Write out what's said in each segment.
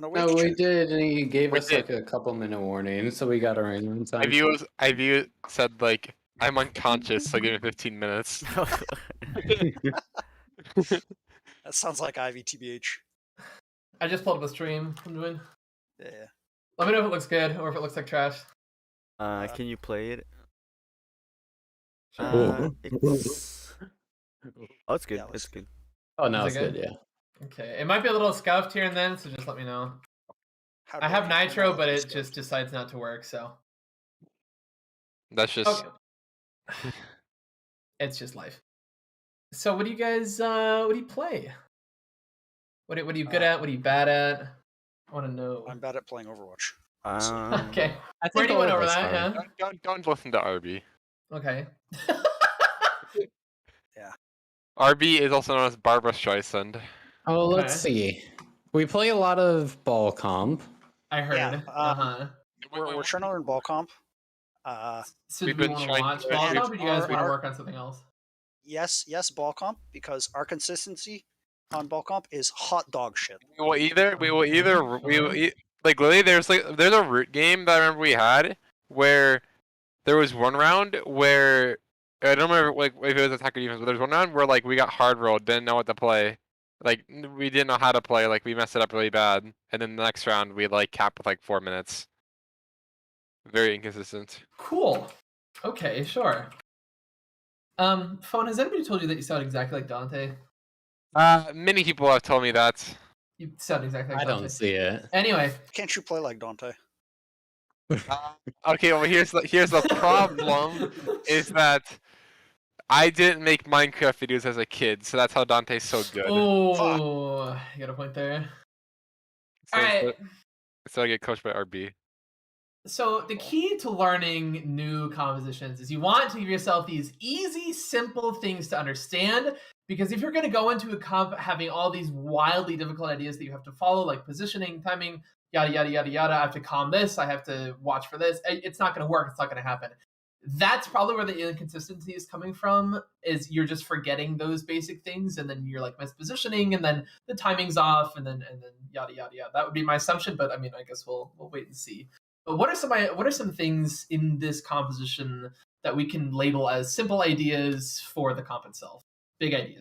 on a wake No, we check. did, and he gave We us did. like a couple minute warning, so we got our in time. Ivy said like I'm unconscious, so give me 15 minutes. That sounds like Ivy, TBH. I just pulled up a stream I'm doing. Yeah. Let me know if it looks good or if it looks like trash. Can you play it? Sure. It's oh, it's good. Yeah, It's good. Oh, no, Is it's it good, yeah. Okay, it might be a little scuffed here and then, so just let me know. I have Nitro, but it just decides not to work, so. That's just Okay. It's just life. So what do you guys, what do you play? What are you good at? What are you bad at? I want to know. I'm bad at playing Overwatch. Okay. I We already all went of over us that, are. yeah? don't listen to RB. Okay. RB is also known as Barbara Streisand. Oh, let's Okay. see. We play a lot of ball comp. I heard. Yeah, Uh-huh. We're trying to learn ball comp. So do We've we been want to trying watch to- ball we've- comp, or do you guys want to our- work on something else? Yes, ball comp, because our consistency on ball comp is hot dog shit. We will either Sure. like literally there's a root game that I remember we had where there was one round where I don't remember like if it was attack or defense, but there was one round where like we got hard rolled, didn't know what to play. Like we didn't know how to play, like we messed it up really bad. And then the next round we like capped with like 4 minutes. Very inconsistent. Cool. Okay, sure. Phone, has anybody told you that you sound exactly like Dante? Many people have told me that. You sound exactly like I Dante. don't see it. Anyway, Can't you play like Dante? Okay, well here's the problem is that I didn't make Minecraft videos as a kid, so that's how Dante's so good. oh, you got a point there. So, All right. so I get coached by RB. So the key to learning new compositions is you want to give yourself these easy, simple things to understand. Because if you're going to go into a comp having all these wildly difficult ideas that you have to follow, like positioning, timing, yada, yada, yada, yada, I have to calm this, I have to watch for this, it's not going to work, it's not going to happen. That's probably where the inconsistency is coming from, is you're just forgetting those basic things, and then you're like mispositioning, and then the timing's off, and then yada, yada, yada. That would be my assumption, but I mean, I guess we'll wait and see. But what are some things in this composition that we can label as simple ideas for the comp itself? Big ideas.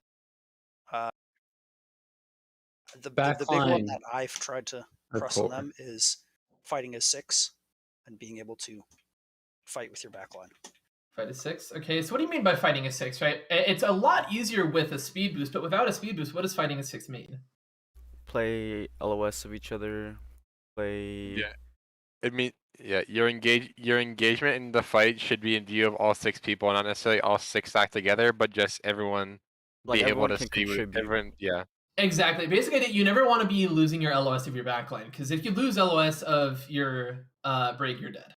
The big one Backline. that I've tried to press on them is fighting as 6 and being able to fight with your backline. Fight a 6? Okay, so what do you mean by fighting a 6, right? It's a lot easier with a speed boost, but without a speed boost, what does fighting a 6 mean? Play LOS of each other. Play. Yeah. Your engagement in the fight should be in view of all 6 people, not necessarily all 6 stacked together, but just everyone Like be able everyone to can see contribute. everyone. Yeah. Exactly. Basically, you never want to be losing your LOS of your backline, because if you lose LOS of your break, you're dead.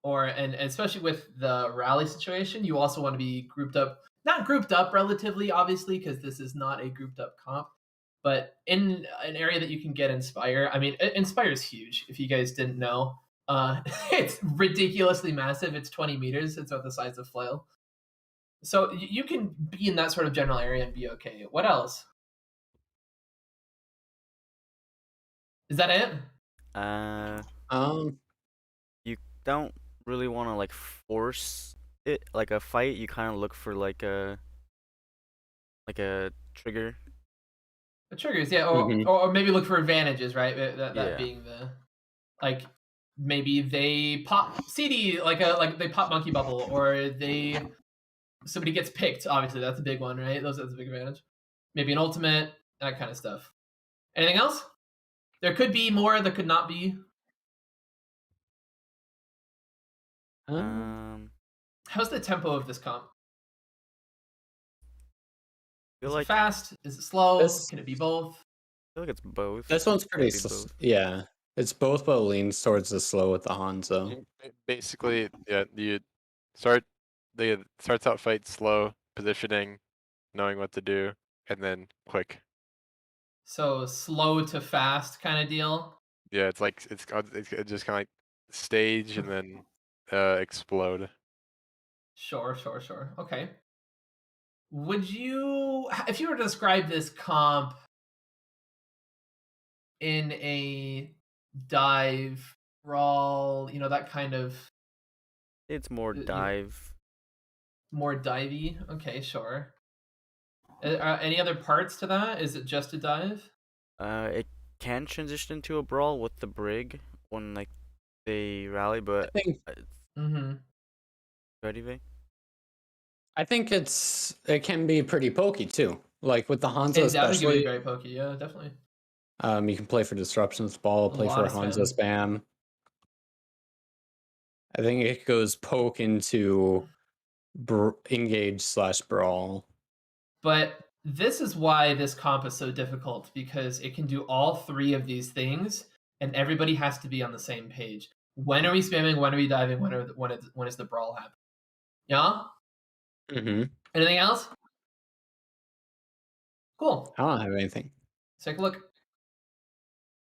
And especially with the rally situation, you also want to be grouped up. Not grouped up relatively, obviously, because this is not a grouped up comp, but in an area that you can get Inspire. I mean, Inspire is huge, if you guys didn't know. It's ridiculously massive. It's 20 meters. It's about the size of Flail. So you can be in that sort of general area and be okay. What else? Is that it? You don't really want to like force it like a fight. You kind of look for like a trigger. The triggers, yeah, or maybe look for advantages, right? That Yeah. being the like maybe they pop CD like they pop monkey bubble, or somebody gets picked. Obviously, that's a big one, right? That's a big advantage. Maybe an ultimate, that kind of stuff. Anything else? There could be more. There could not be. How's the tempo of this comp? Is it fast? Is it slow? Can it be both? I feel like it's both. This one's pretty both. yeah. It's both, but leans towards the slow with the Hanzo. Basically, yeah, you starts out fight slow, positioning, knowing what to do, and then quick. So slow to fast kind of deal. Yeah, it's just kind of like stage and then explode. Sure. Okay. Would you, if you were to describe this comp in a dive, brawl, that kind of It's more you know, dive. more divey. Okay, sure. Any other parts to that? Is it just a dive? It can transition into a brawl with the brig when like they rally, but I think Mm-hmm. ready, Vay? I think it can be pretty pokey too. Like with the Hanzo It definitely can be especially. very pokey. Yeah, definitely. You can play for disruptions ball, A play lot for of Hanzo spam. I think it goes poke into engage / brawl. But this is why this comp is so difficult, because it can do all three of these things, and everybody has to be on the same page. When are we spamming? When are we diving? When is the brawl happening? Yeah. Mm-hmm. Anything else? Cool. I don't have anything. Let's take a look.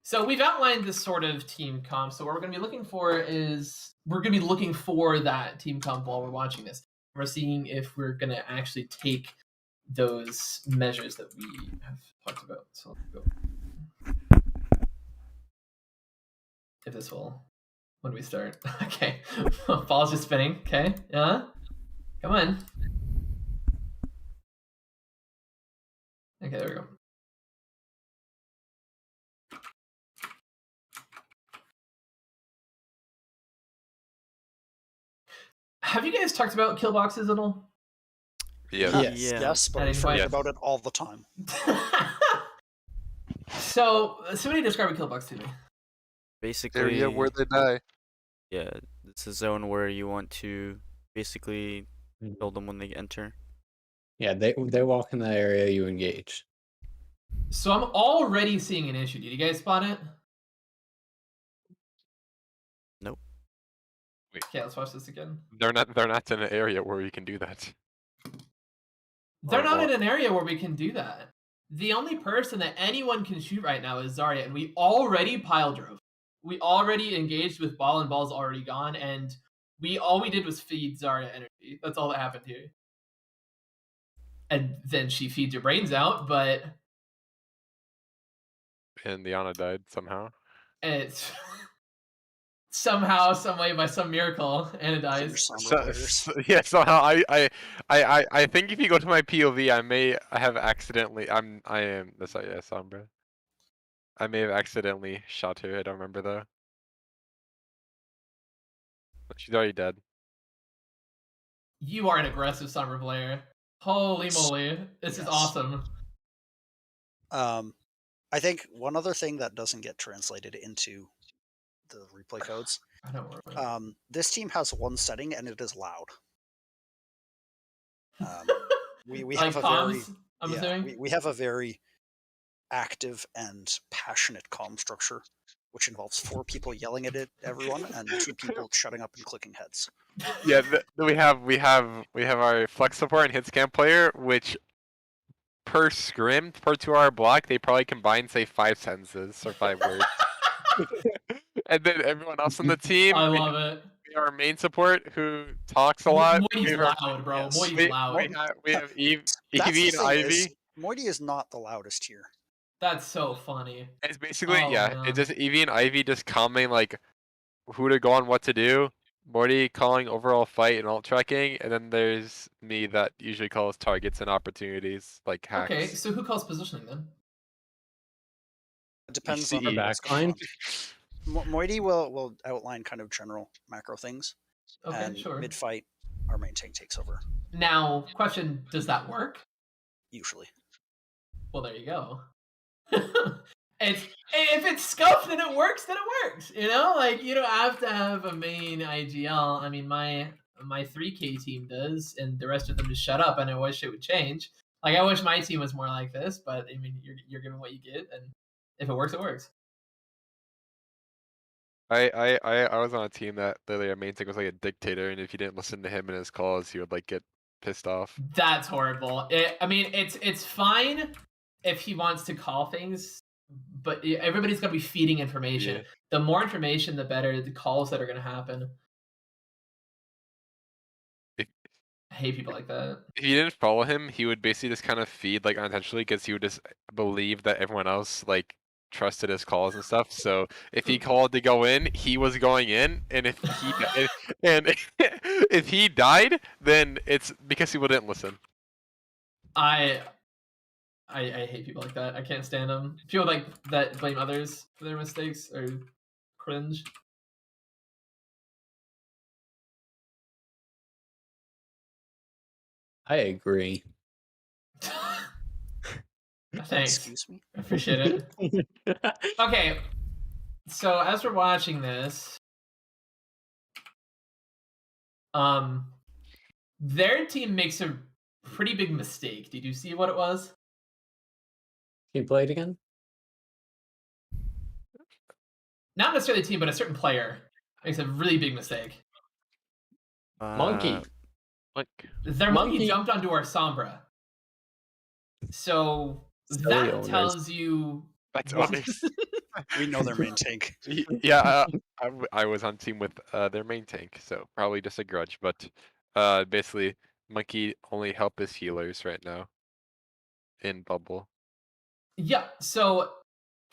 So we've outlined this sort of team comp. So what we're going to be looking for is that team comp while we're watching this. We're seeing if we're going to actually take those measures that we have talked about. So let's go. If this will, when do we start? Okay, ball's just spinning. Okay, come on. Okay, there we go. Have you guys talked about kill boxes at all? Yeah. Yes, but we Any forget questions? about it all the time. So somebody describe a kill box to me. Basically, Area where they die. yeah, it's a zone where you want to basically kill them when they enter. Yeah, they walk in that area, you engage. So I'm already seeing an issue. Did you guys spot it? Nope. Wait. Okay, let's watch this again. They're not in an area where you can do that. They're Or not what? in an area where we can do that. The only person that anyone can shoot right now is Zarya, and we already pile drove. We already engaged with ball, and ball's already gone, and all we did was feed Zarya energy. That's all that happened here. And then she feeds your brains out, but And the Ana died somehow. it's somehow, some way, by some miracle, Anna dies. Yeah, somehow I think if you go to my POV, I may have accidentally I am that's yeah, Sombra. I may have accidentally shot her. I don't remember though. But she's already dead. You are an aggressive summer player. Holy moly. This is Yes. awesome. I think one other thing that doesn't get translated into the replay codes. I don't worry. This team has one setting, and it is loud. We Like have a comms, very I'm assuming? we have a very active and passionate comm structure, which involves 4 people yelling at everyone and 2 people shutting up and clicking heads. Yeah, we have our flex support and hit scan player, which per scrim per 2-hour block they probably combine say 5 sentences or 5 words. And then everyone else on the team. I love it. We have our main support who talks a lot. Moity's loud, bro. Yes. Moity's loud. We have Evie That's the and thing Ivy. is, Moity is not the loudest here. That's so funny. It's basically Oh, yeah, man. it's just Evie and Ivy just commenting like who to go on, what to do. Morty calling overall fight and alt tracking, and then there's me that usually calls targets and opportunities like hacks. Okay, so who calls positioning then? It depends see on the what's going backline. on. Moity will outline kind of general macro things, Okay, and sure. mid-fight, our main tank takes over, Now, question, does that work? usually. Well, there you go. If it's scuffed and it works, then it works. You know, like you don't have to have a main IGL. I mean, my 3K team does, and the rest of them just shut up. And I wish it would change. Like I wish my team was more like this, but I mean, you're given what you get, and if it works, it works. I was on a team that literally our main tank was like a dictator, and if you didn't listen to him and his calls, he would like get pissed off. That's horrible. I mean, it's fine if he wants to call things, but everybody's got to be feeding information. Yeah. The more information, the better the calls that are going to happen. I hate people like that. If you didn't follow him, he would basically just kind of feed like unintentionally because he would just believe that everyone else like trusted his calls and stuff. So if he called to go in, he was going in, and if he and if he died, then it's because people didn't listen. I hate people like that. I can't stand them. People like that blame others for their mistakes or cringe. I agree. Thanks. Excuse me? I appreciate it. Okay, so as we're watching this, their team makes a pretty big mistake. Did you see what it was? Can you play it again? Not necessarily the team, but a certain player makes a really big mistake. Monkey. Like Their monkey Monkey. jumped onto our Sombra. So Silly that owners. tells you that's what- honest. We know their main tank. Yeah, I was on team with their main tank, so probably just a grudge. But basically, Monkey only help his healers right now in bubble. Yeah, so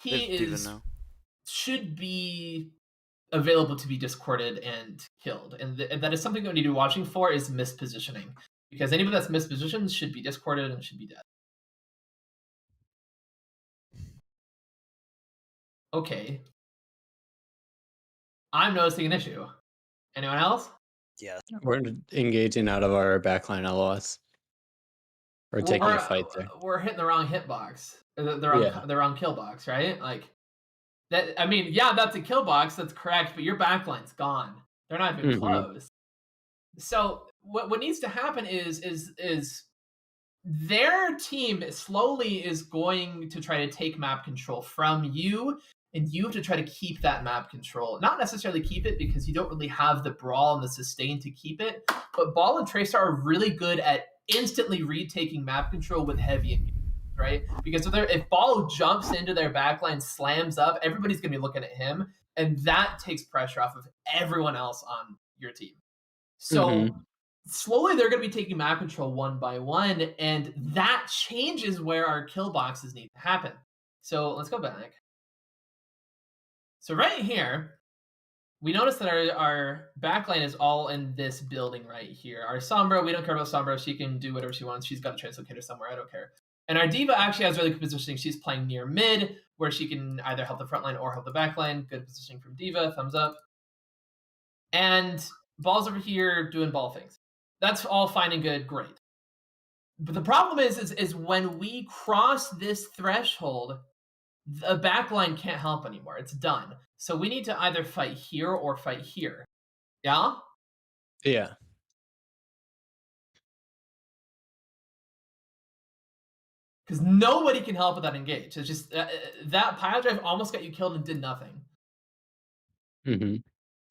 he There's Diva is now. should be available to be discorded and killed, and that is something that we need to be watching for is mispositioning, because anybody that's mispositioned should be discorded and should be dead. Okay, I'm noticing an issue. Anyone else? Yeah. We're engaging out of our backline LOS. We're taking a fight there. We're hitting the wrong hitbox, or the wrong kill box, right? Like that. I mean, yeah, that's a kill box. That's correct, but your backline's gone. They're not even Mhm. close. So what needs to happen is their team slowly is going to try to take map control from you, and you have to try to keep that map control. Not necessarily keep it because you don't really have the brawl and the sustain to keep it, but Ball and Tracer are really good at instantly retaking map control with heavy engagement, right? Because if Ball jumps into their backline, slams up, everybody's going to be looking at him, and that takes pressure off of everyone else on your team. So slowly they're going to be taking map control one by one, and that changes where our kill boxes need to happen. So let's go back. So right here, we notice that our backline is all in this building right here. Our Sombra, we don't care about Sombra. She can do whatever she wants. She's got a translocator somewhere. I don't care. And our Diva actually has really good positioning. She's playing near mid, where she can either help the front line or help the back line. Good positioning from Diva. Thumbs up. And Ball's over here doing ball things. That's all fine and good. Great. But the problem is when we cross this threshold, the backline can't help anymore. It's done. So we need to either fight here or fight here. Yeah? Yeah. Because nobody can help with that engage. It's just that pile drive almost got you killed and did nothing. Mm-hmm.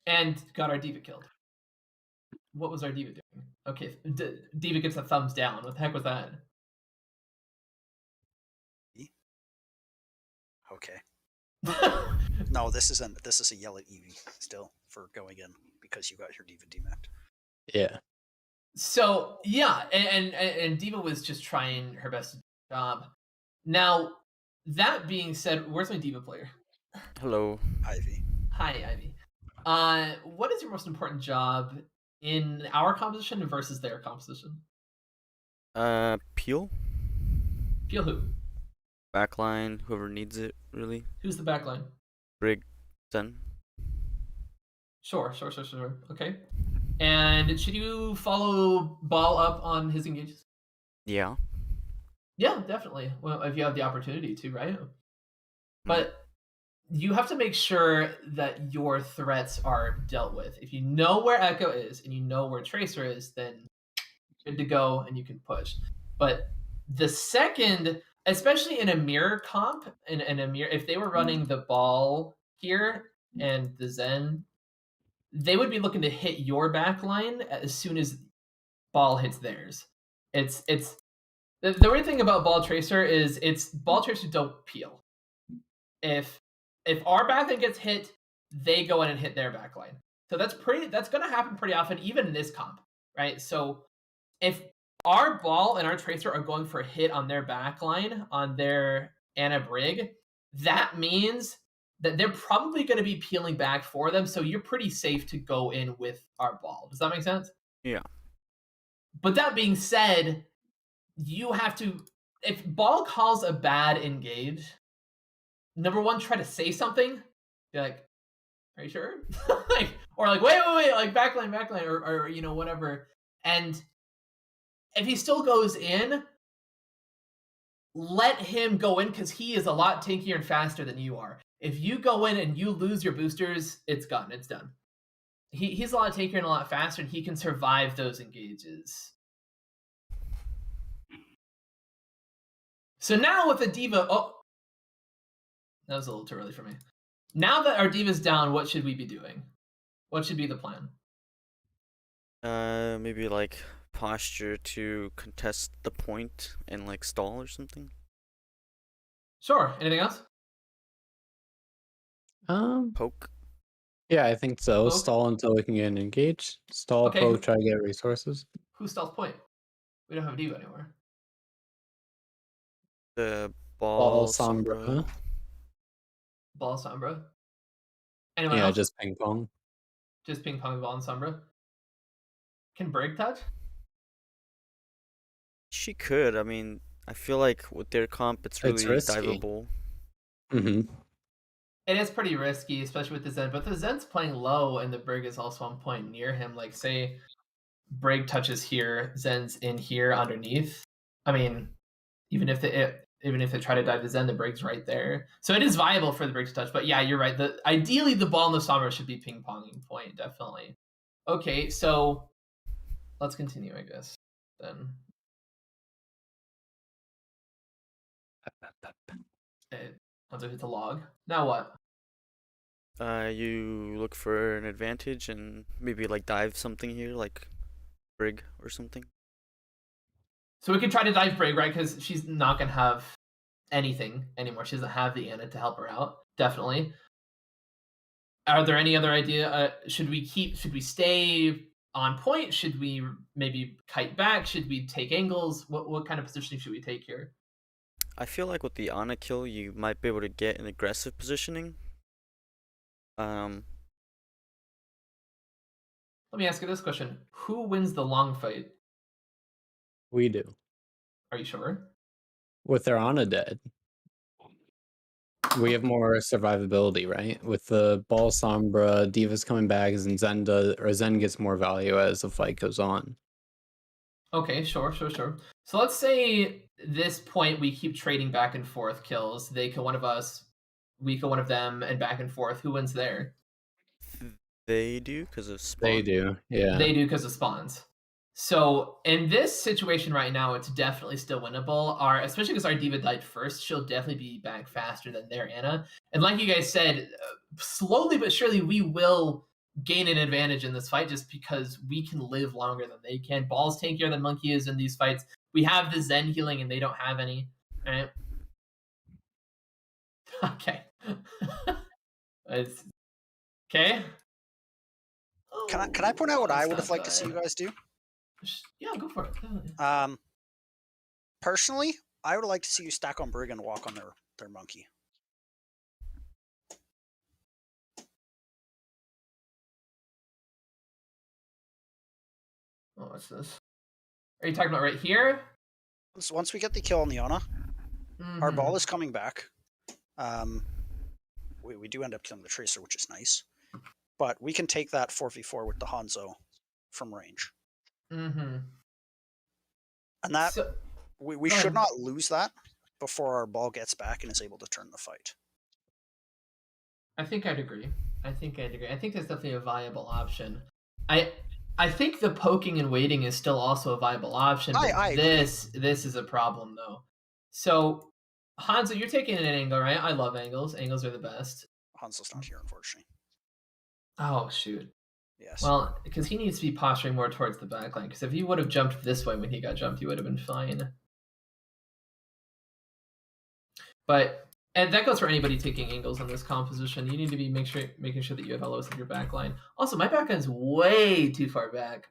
And got our Diva killed. What was our Diva doing? Okay, Diva gets a thumbs down. What the heck was that? Okay. No, this is a yell at Eevee still for going in because you got your Diva demacked. Yeah. So yeah, and Diva was just trying her best job. Now, that being said, where's my Diva player? Hello. Ivy. Hi, Ivy. What is your most important job in our composition versus their composition? Peel. Peel who? Backline, whoever needs it, really. Who's the backline? Brig, Sen. Sure. Okay. And should you follow Ball up on his engages? Yeah. Yeah, definitely. Well, if you have the opportunity to, right? But you have to make sure that your threats are dealt with. If you know where Echo is and you know where Tracer is, then good to go and you can push. But the second, especially in a mirror comp, in a mirror, if they were running the Ball here and the Zen, they would be looking to hit your backline as soon as Ball hits theirs. It's the weird thing about Ball Tracer is Ball Tracer don't peel. If our backline gets hit, they go in and hit their backline. So that's going to happen pretty often, even in this comp, right? So if our Ball and our Tracer are going for a hit on their backline, on their Anna Brig, that means that they're probably going to be peeling back for them, so you're pretty safe to go in with our ball. Does that make sense? Yeah. But that being said, you have to, if ball calls a bad engage, number one, try to say something. Be like, are you sure? Like, or like, wait, like backline, or you know, whatever. And if he still goes in, let him go in because he is a lot tankier and faster than you are. If you go in and you lose your boosters, it's gone. It's done. He's a lot tankier and a lot faster, and he can survive those engages. So now with the D.Va, oh, that was a little too early for me. Now that our D.Va's down, what should we be doing? What should be the plan? Maybe like posture to contest the point and like stall or something. Sure. Anything else? Poke. Yeah, I think so. Poke? Stall until we can get an engage. Stall, Okay. poke, try to get resources. Who's stealth point? We don't have a D.Va anymore. The Ball, ball, Sombra. Ball, Sombra. Anyone Yeah, else? just ping pong. Just ping pong ball and Sombra. Can Brig touch? She could. I mean, I feel like with their comp, it's really risky. diveable. Mm-hmm. It is pretty risky, especially with the Zen. But the Zen's playing low, and the Brig is also on point near him. Like, say, Brig touches here, Zen's in here underneath. I mean, even if they try to dive the Zen, the Brig's right there. So it is viable for the Brig to touch. But yeah, you're right. Ideally, the ball and the Sombra should be ping-ponging point, definitely. Okay, so let's continue, I guess, then. Once I hit the log. Now what? You look for an advantage and maybe like dive something here, like Brig or something. So we can try to dive Brig, right? Because she's not going to have anything anymore. She doesn't have the Ana to help her out. Definitely. Are there any other idea? Should we stay on point? Should we maybe kite back? Should we take angles? What kind of positioning should we take here? I feel like with the Ana kill, you might be able to get an aggressive positioning. Let me ask you this question. Who wins the long fight? We do. Are you sure? With their Ana dead. We have more survivability, right? With the ball Sombra, D.Va's coming back, and Zen gets more value as the fight goes on. Okay, sure. So let's say this point we keep trading back and forth kills. They kill one of us, we kill one of them, and back and forth. Who wins there? They do because of spawn. They do, yeah. They do because of spawns. So in this situation right now, it's definitely still winnable. Especially because our D.Va died first, she'll definitely be back faster than their Ana. And like you guys said, slowly but surely we will gain an advantage in this fight just because we can live longer than they can. Ball's tankier than Monkey is in these fights. We have the Zen healing and they don't have any. Right? Okay. Okay. Can I point out what I would have liked to see you guys do? Yeah, go for it. Personally, I would like to see you stack on Brig and walk on their monkey. Oh, what's this? Are you talking about right here? So once we get the kill on the Ana, our ball is coming back. We do end up killing the Tracer, which is nice. But we can take that 4v4 with the Hanzo from range. Mm-hmm. And that we should not lose that before our ball gets back and is able to turn the fight. I think I'd agree. I think that's definitely a viable option. I think the poking and waiting is still also a viable option. But this is a problem though. So Hanzo, you're taking an angle, right? I love angles. Angles are the best. Hanzo's not here, unfortunately. Oh shoot. Yes. Well, because he needs to be posturing more towards the back line. Because if he would have jumped this way when he got jumped, he would have been fine. And that goes for anybody taking angles on this composition. You need to be making sure that you have LOS in your back line. Also, my back line's way too far back.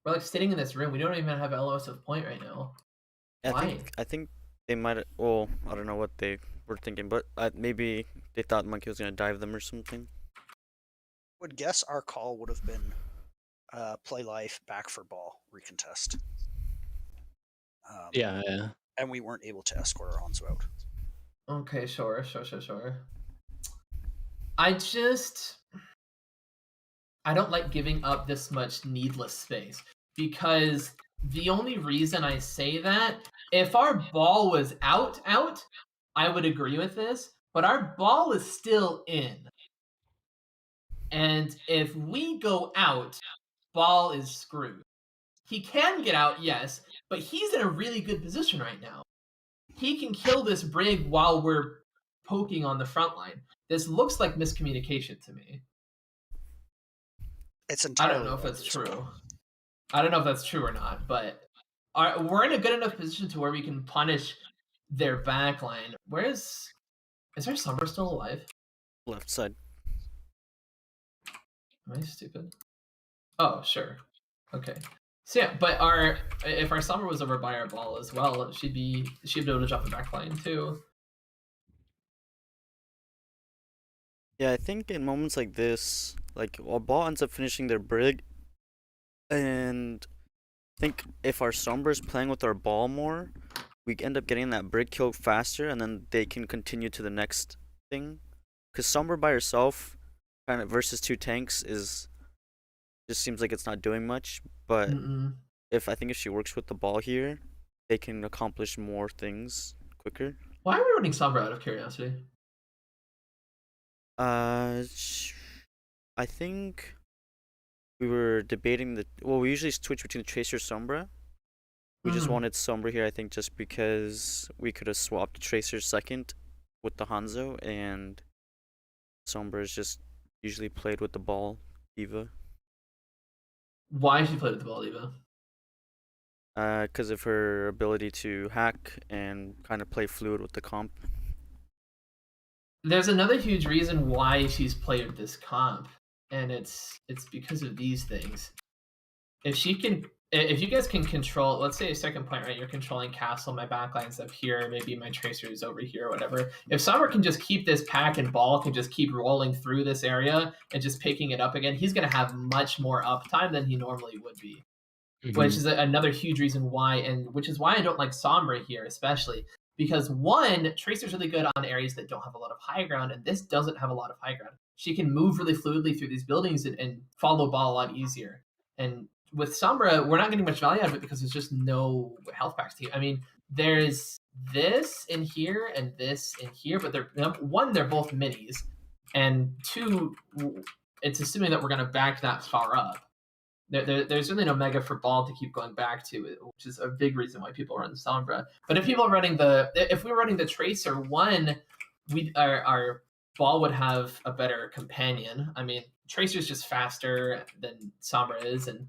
We're like sitting in this room. We don't even have LOS of point right now. Why? I think they might. Well, I don't know what they were thinking, but maybe they thought Monkey was gonna dive them or something. Would guess our call would have been play life, back for ball, recontest. Yeah. And we weren't able to escort our Hanzo out. Okay, sure. I don't like giving up this much needless space, because the only reason I say that, if our ball was out, I would agree with this, but our ball is still in. And if we go out, ball is screwed. He can get out, yes, but he's in a really good position right now. He can kill this brig while we're poking on the front line. This looks like miscommunication to me. It's I entirely. don't know if that's likely as well. true. I don't know if that's true or not, but we're in a good enough position to where we can punish their backline. Is our Sombra still alive? Left side. Am I stupid? Oh, sure. Okay. So yeah, but if our Sombra was over by our ball as well, she'd be able to jump the backline too. Yeah, I think in moments like this, like our ball ends up finishing their brig, and I think if our Sombra is playing with our ball more, we end up getting that brig kill faster, and then they can continue to the next thing. Because Sombra by herself, kind of versus 2 tanks, just seems like it's not doing much. But I think if she works with the ball here, they can accomplish more things quicker. Why are we running Sombra out of curiosity? I think we were debating we usually switch between the Tracer Sombra. We just wanted Sombra here, I think, just because we could have swapped Tracer second with the Hanzo, and Sombra is just usually played with the ball diva. Why she played with the ball diva? Because of her ability to hack and kind of play fluid with the comp. There's another huge reason why she's played with this comp, and it's because of these things. If you guys can control, let's say a second point, right? You're controlling castle, my backline's up here, maybe my tracer is over here, whatever. If Summer can just keep this pack and ball can just keep rolling through this area and just picking it up again, he's going to have much more uptime than he normally would be. Which is another huge reason why, and which is why I don't like Sombra here, especially. Because one, Tracer's really good on areas that don't have a lot of high ground, and this doesn't have a lot of high ground. She can move really fluidly through these buildings and follow ball a lot easier. And with Sombra, we're not getting much value out of it because there's just no health packs here. I mean, there's this in here and this in here, but they're both minis, and 2, it's assuming that we're going to back that far up. There's really no mega for ball to keep going back to, which is a big reason why people run Sombra. But if we were running the Tracer, one, our ball would have a better companion. I mean, Tracer's just faster than Sombra is, and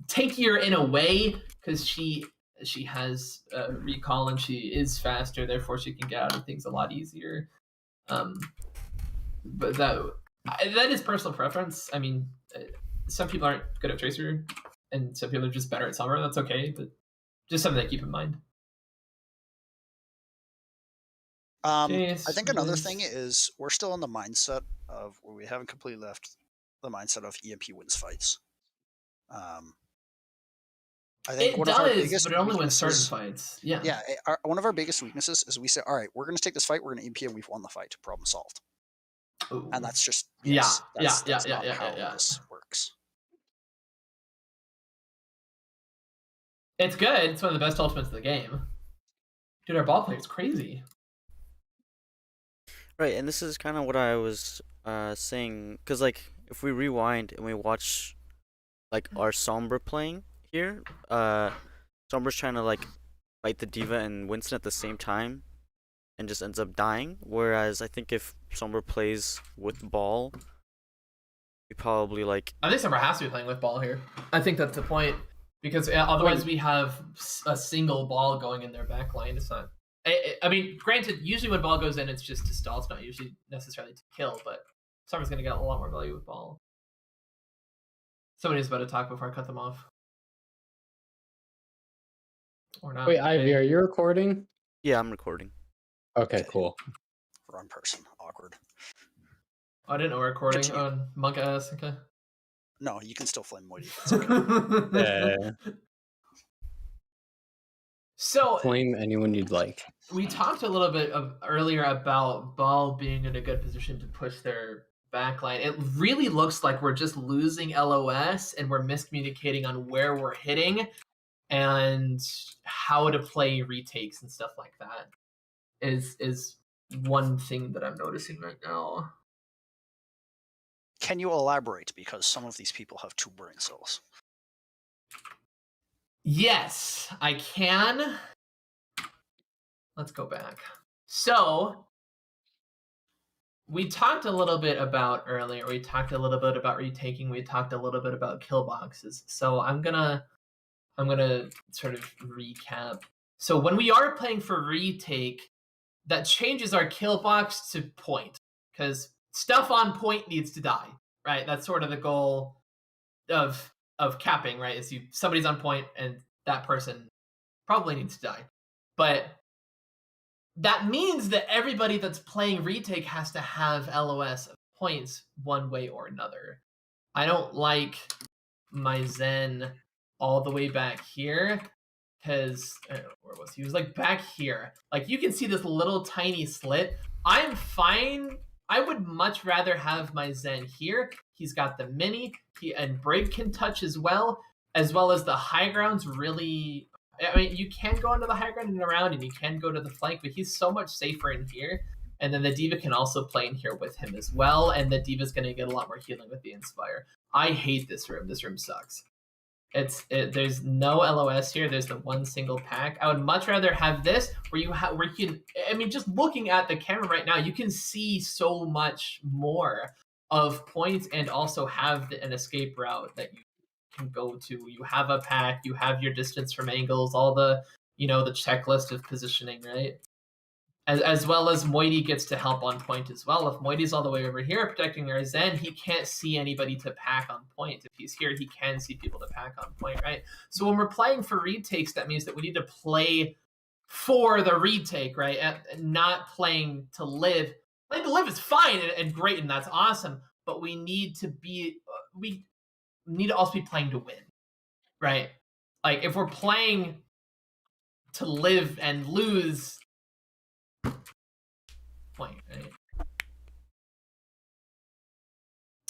tankier in a way because she has recall and she is faster, therefore she can get out of things a lot easier. But that is personal preference. I mean, some people aren't good at Tracer, and some people are just better at Sombra. That's okay, but just something to keep in mind. I think another thing is we're still in the mindset of where we haven't completely left the mindset of EMP wins fights. I think it does, but it only wins certain fights. Yeah. Yeah. One of our biggest weaknesses is we say, all right, we're going to take this fight, we're going to EMP, and we've won the fight. Problem solved. Ooh. And that's just that's not how this works. It's good. It's one of the best ultimates of the game. Dude, our ball player is crazy. Right, and this is kind of what I was saying, because like if we rewind and we watch like our Sombra playing here, Sombra's trying to like fight the Diva and Winston at the same time and just ends up dying, whereas I think if Sombra plays with ball, we probably like... I think Sombra has to be playing with ball here. I think that's the point, because otherwise we have a single ball going in their back line. It's not... I mean, granted, usually when ball goes in, it's just to stall. It's not usually necessarily to kill, but Sombra's going to get a lot more value with ball. Somebody's about to talk before I cut them off. Or not. Wait, Ivy, are you recording? Yeah, I'm recording. Okay, cool. Wrong person. Awkward. I didn't know we're recording Continue. on Monk Ass. Okay. No, you can still flame Moody. It's okay. So Flame anyone you'd like. we talked a little bit earlier about Ball being in a good position to push their backline. It really looks like we're just losing LOS and we're miscommunicating on where we're hitting and how to play retakes and stuff like that. Is one thing that I'm noticing right now. Can you elaborate? Because some of these people have 2 brain cells. Yes, I can. Let's go back. So we talked a little bit about earlier. We talked a little bit about retaking. We talked a little bit about kill boxes. So I'm gonna sort of recap. So when we are playing for retake, that changes our kill box to point because stuff on point needs to die, right? That's sort of the goal of capping, right? Is somebody's on point and that person probably needs to die, but that means that everybody that's playing retake has to have LOS of points one way or another. I don't like my Zen all the way back here because where was he? He was like back here. Like you can see this little tiny slit. I'm fine. I would much rather have my Zen here. He's got the mini. And Brave can touch as well as the high grounds really. I mean, you can go into the high ground and around, and you can go to the flank, but he's so much safer in here. And then the D.Va can also play in here with him as well, and the D.Va's going to get a lot more healing with the Inspire. I hate this room. This room sucks. There's no LOS here. There's the one single pack. I would much rather have this where you can. I mean, just looking at the camera right now, you can see so much more of points, and also have an escape route that you can go to. You have a pack. You have your distance from angles. All the the checklist of positioning, right? As well as Moity gets to help on point as well. If Moity's all the way over here protecting our Zen, he can't see anybody to pack on point. If he's here, he can see people to pack on point, right? So when we're playing for retakes, that means that we need to play for the retake, right? And not playing to live. Playing to live is fine and great, and that's awesome. But we need to also be playing to win, right? Like if we're playing to live and lose, point, right?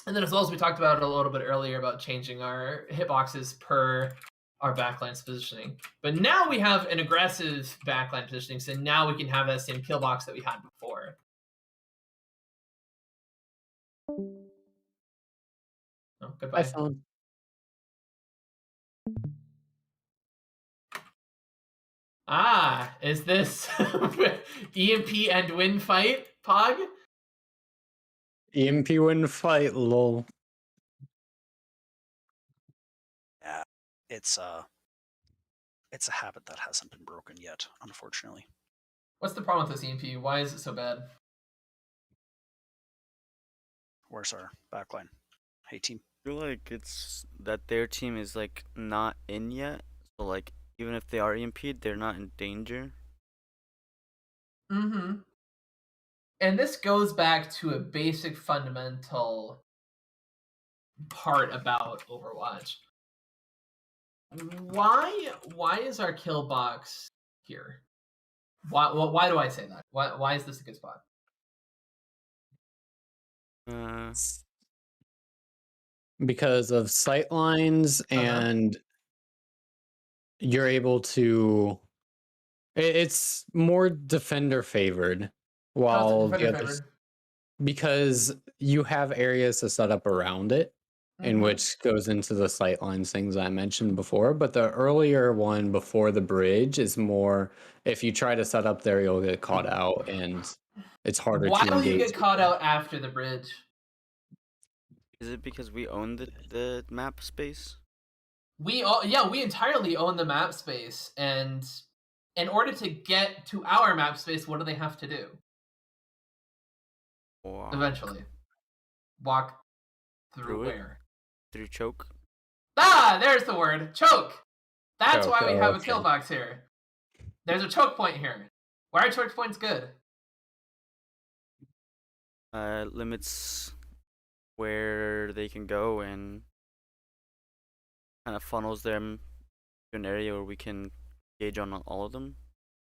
And then as well as we talked about a little bit earlier about changing our hitboxes per our backline's positioning. But now we have an aggressive backline positioning, so now we can have that same kill box that we had before. Oh, goodbye. Phone. Ah, is this EMP and win fight, Pog? EMP win fight, lol. Yeah, it's a habit that hasn't been broken yet, unfortunately. What's the problem with this EMP? Why is it so bad? Where's our backline? Hey, team. I feel like it's that their team is like not in yet, so like even if they are EMP'd, they're not in danger. Mm-hmm. And this goes back to a basic fundamental part about Overwatch. Why is our kill box here? Why do I say that? Why is this a good spot? Because of sight lines and you're able to. It's more defender favored, while the others, because you have areas to set up around it, in which goes into the sight lines things I mentioned before. But the earlier one before the bridge is more, if you try to set up there, you'll get caught out, and it's harder to engage. Why will you get caught out after the bridge? Is it because we own the map space? We entirely own the map space, and in order to get to our map space, what do they have to do? Wow. Eventually, walk through where? Through choke. Ah, there's the word, choke. That's Choke, why we have a okay. kill box here. There's a choke point here. Why are choke points good? limits where they can go and kind of funnels them to an area where we can gauge on all of them.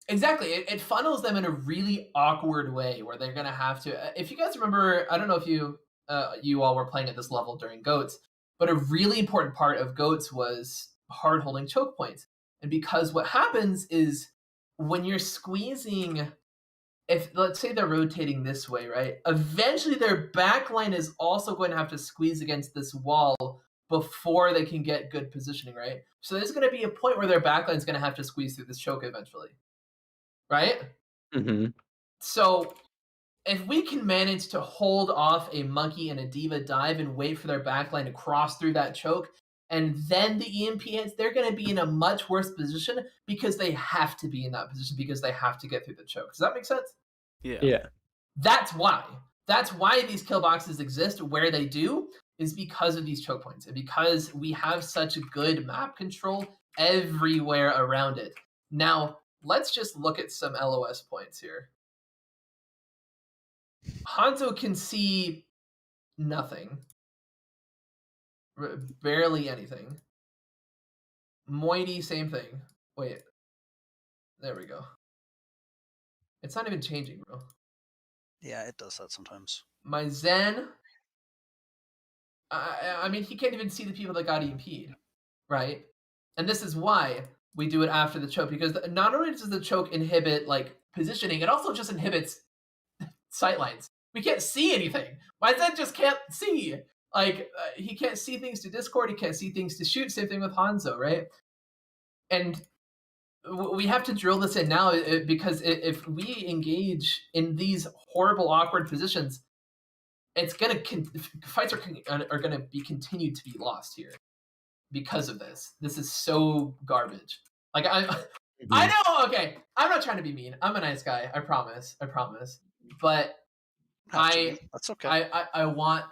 Exactly. It funnels them in a really awkward way where they're going to have to. If you guys remember, I don't know if you all were playing at this level during GOATs, but a really important part of GOATs was hard holding choke points. And because what happens is when you're squeezing, if let's say they're rotating this way, right? Eventually their back line is also going to have to squeeze against this wall before they can get good positioning, right? So there's going to be a point where their back line is going to have to squeeze through this choke eventually. Right? Mm-hmm. So if we can manage to hold off a monkey and a diva dive and wait for their backline to cross through that choke, and then the EMP hits, they're going to be in a much worse position because they have to be in that position because they have to get through the choke. Does that make sense? Yeah. That's why. That's why these kill boxes exist where they do, is because of these choke points and because we have such good map control everywhere around it. Now, let's just look at some LOS points here. Hanzo can see nothing. Barely anything. Moiny, same thing. Wait. There we go. It's not even changing, bro. Yeah, it does that sometimes. My Zen, I mean, he can't even see the people that got EMP'd, right? And this is why we do it after the choke, because not only does the choke inhibit like positioning, it also just inhibits sightlines. We can't see anything. My Zen just can't see. Like he can't see things to Discord. He can't see things to shoot. Same thing with Hanzo, right? And we have to drill this in now because if we engage in these horrible, awkward positions, it's gonna fights are gonna be continued to be lost here because of this. This is so garbage. Like I know. Okay, I'm not trying to be mean. I'm a nice guy. I promise. But That's okay. I want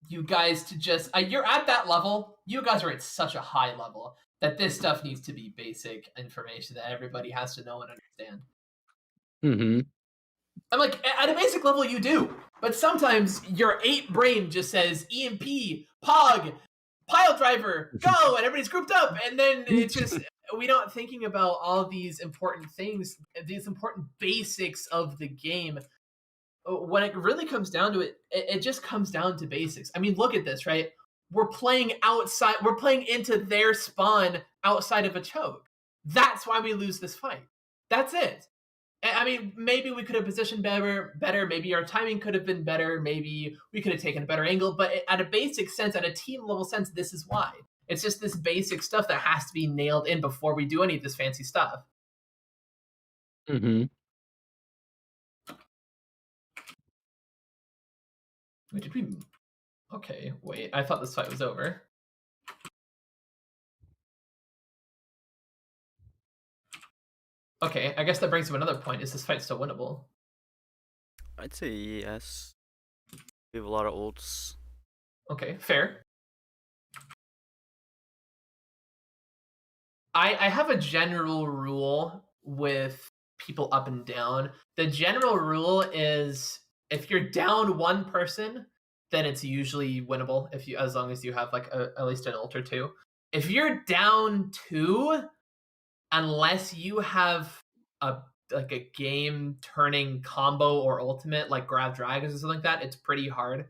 you guys to just you're at that level. You guys are at such a high level that this stuff needs to be basic information that everybody has to know and understand. Mm-hmm. I'm like, at a basic level, you do. But sometimes your 8 brain just says EMP, POG, pile driver, go, and everybody's grouped up. And then it's just, we're not thinking about all these important things, these important basics of the game. When it really comes down to it, it just comes down to basics. I mean, look at this, right? We're playing outside, we're playing into their spawn outside of a choke. That's why we lose this fight. That's it. I mean, maybe we could have positioned better. Maybe our timing could have been better. Maybe we could have taken a better angle. But at a basic sense, at a team level sense, this is why. It's just this basic stuff that has to be nailed in before we do any of this fancy stuff. Mm-hmm. Wait, did we? Okay, wait. I thought this fight was over. Okay, I guess that brings to another point. Is this fight still winnable? I'd say yes. We have a lot of ults. Okay, fair. I have a general rule with people up and down. The general rule is if you're down one person, then it's usually winnable. As long as you have like at least an ult or two. If you're down 2, unless you have a game turning combo or ultimate like grab dragons or something like that, it's pretty hard.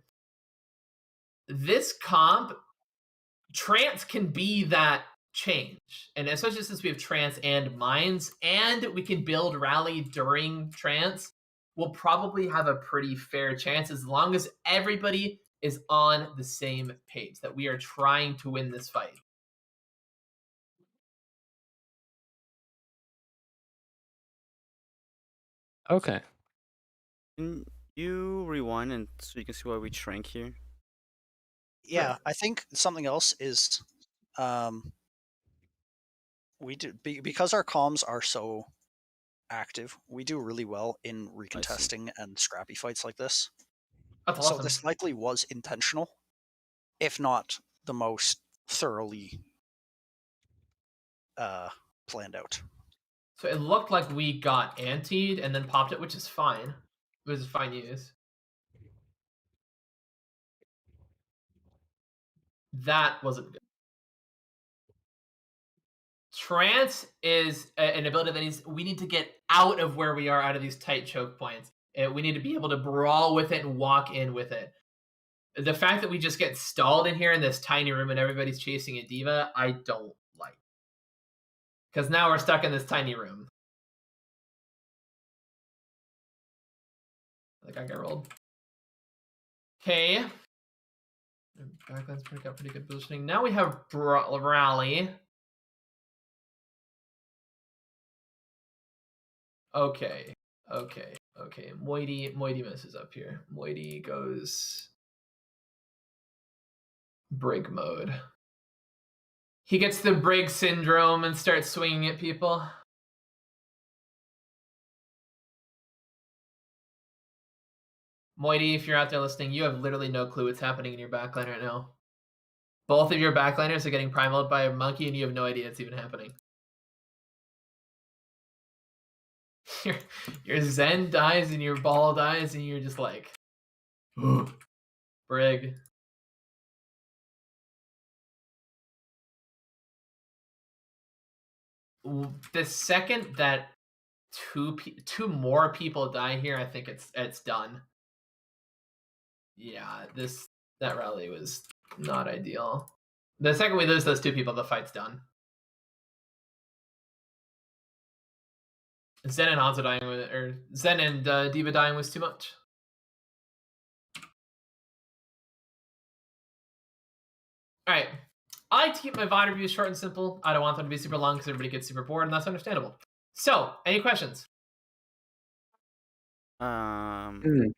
This comp, trance can be that change, and especially since we have trance and mines, and we can build rally during trance, we'll probably have a pretty fair chance as long as everybody is on the same page that we are trying to win this fight. Okay. Can you rewind and so you can see why we shrank here? Yeah, I think something else is we do because our comms are so active, we do really well in recontesting and scrappy fights like this. That's awesome. So this likely was intentional, if not the most thoroughly planned out. So it looked like we got antied and then popped it, which is fine. It was fine use. That wasn't good. Trance is an ability that we need to get out of where we are, out of these tight choke points. We need to be able to brawl with it and walk in with it. The fact that we just get stalled in here in this tiny room and everybody's chasing a diva, I don't like. Because now we're stuck in this tiny room. I think I got rolled. Okay. Backline's got pretty good positioning. Now we have Rally. Okay. Moiety messes up here. Moiety goes Brig mode. He gets the Brig syndrome and starts swinging at people. Moiety, if you're out there listening, you have literally no clue what's happening in your backline right now. Both of your backliners are getting primaled by a monkey and you have no idea it's even happening. Your Zen dies and your ball dies and you're just like, Brig. The second that two more people die here, I think it's done. Yeah, that rally was not ideal. The second we lose those two people, the fight's done. Zen and Hanzo dying or Zen and Diva dying was too much. All right, I like to keep my VOD reviews short and simple. I don't want them to be super long because everybody gets super bored, and that's understandable. So, any questions? Can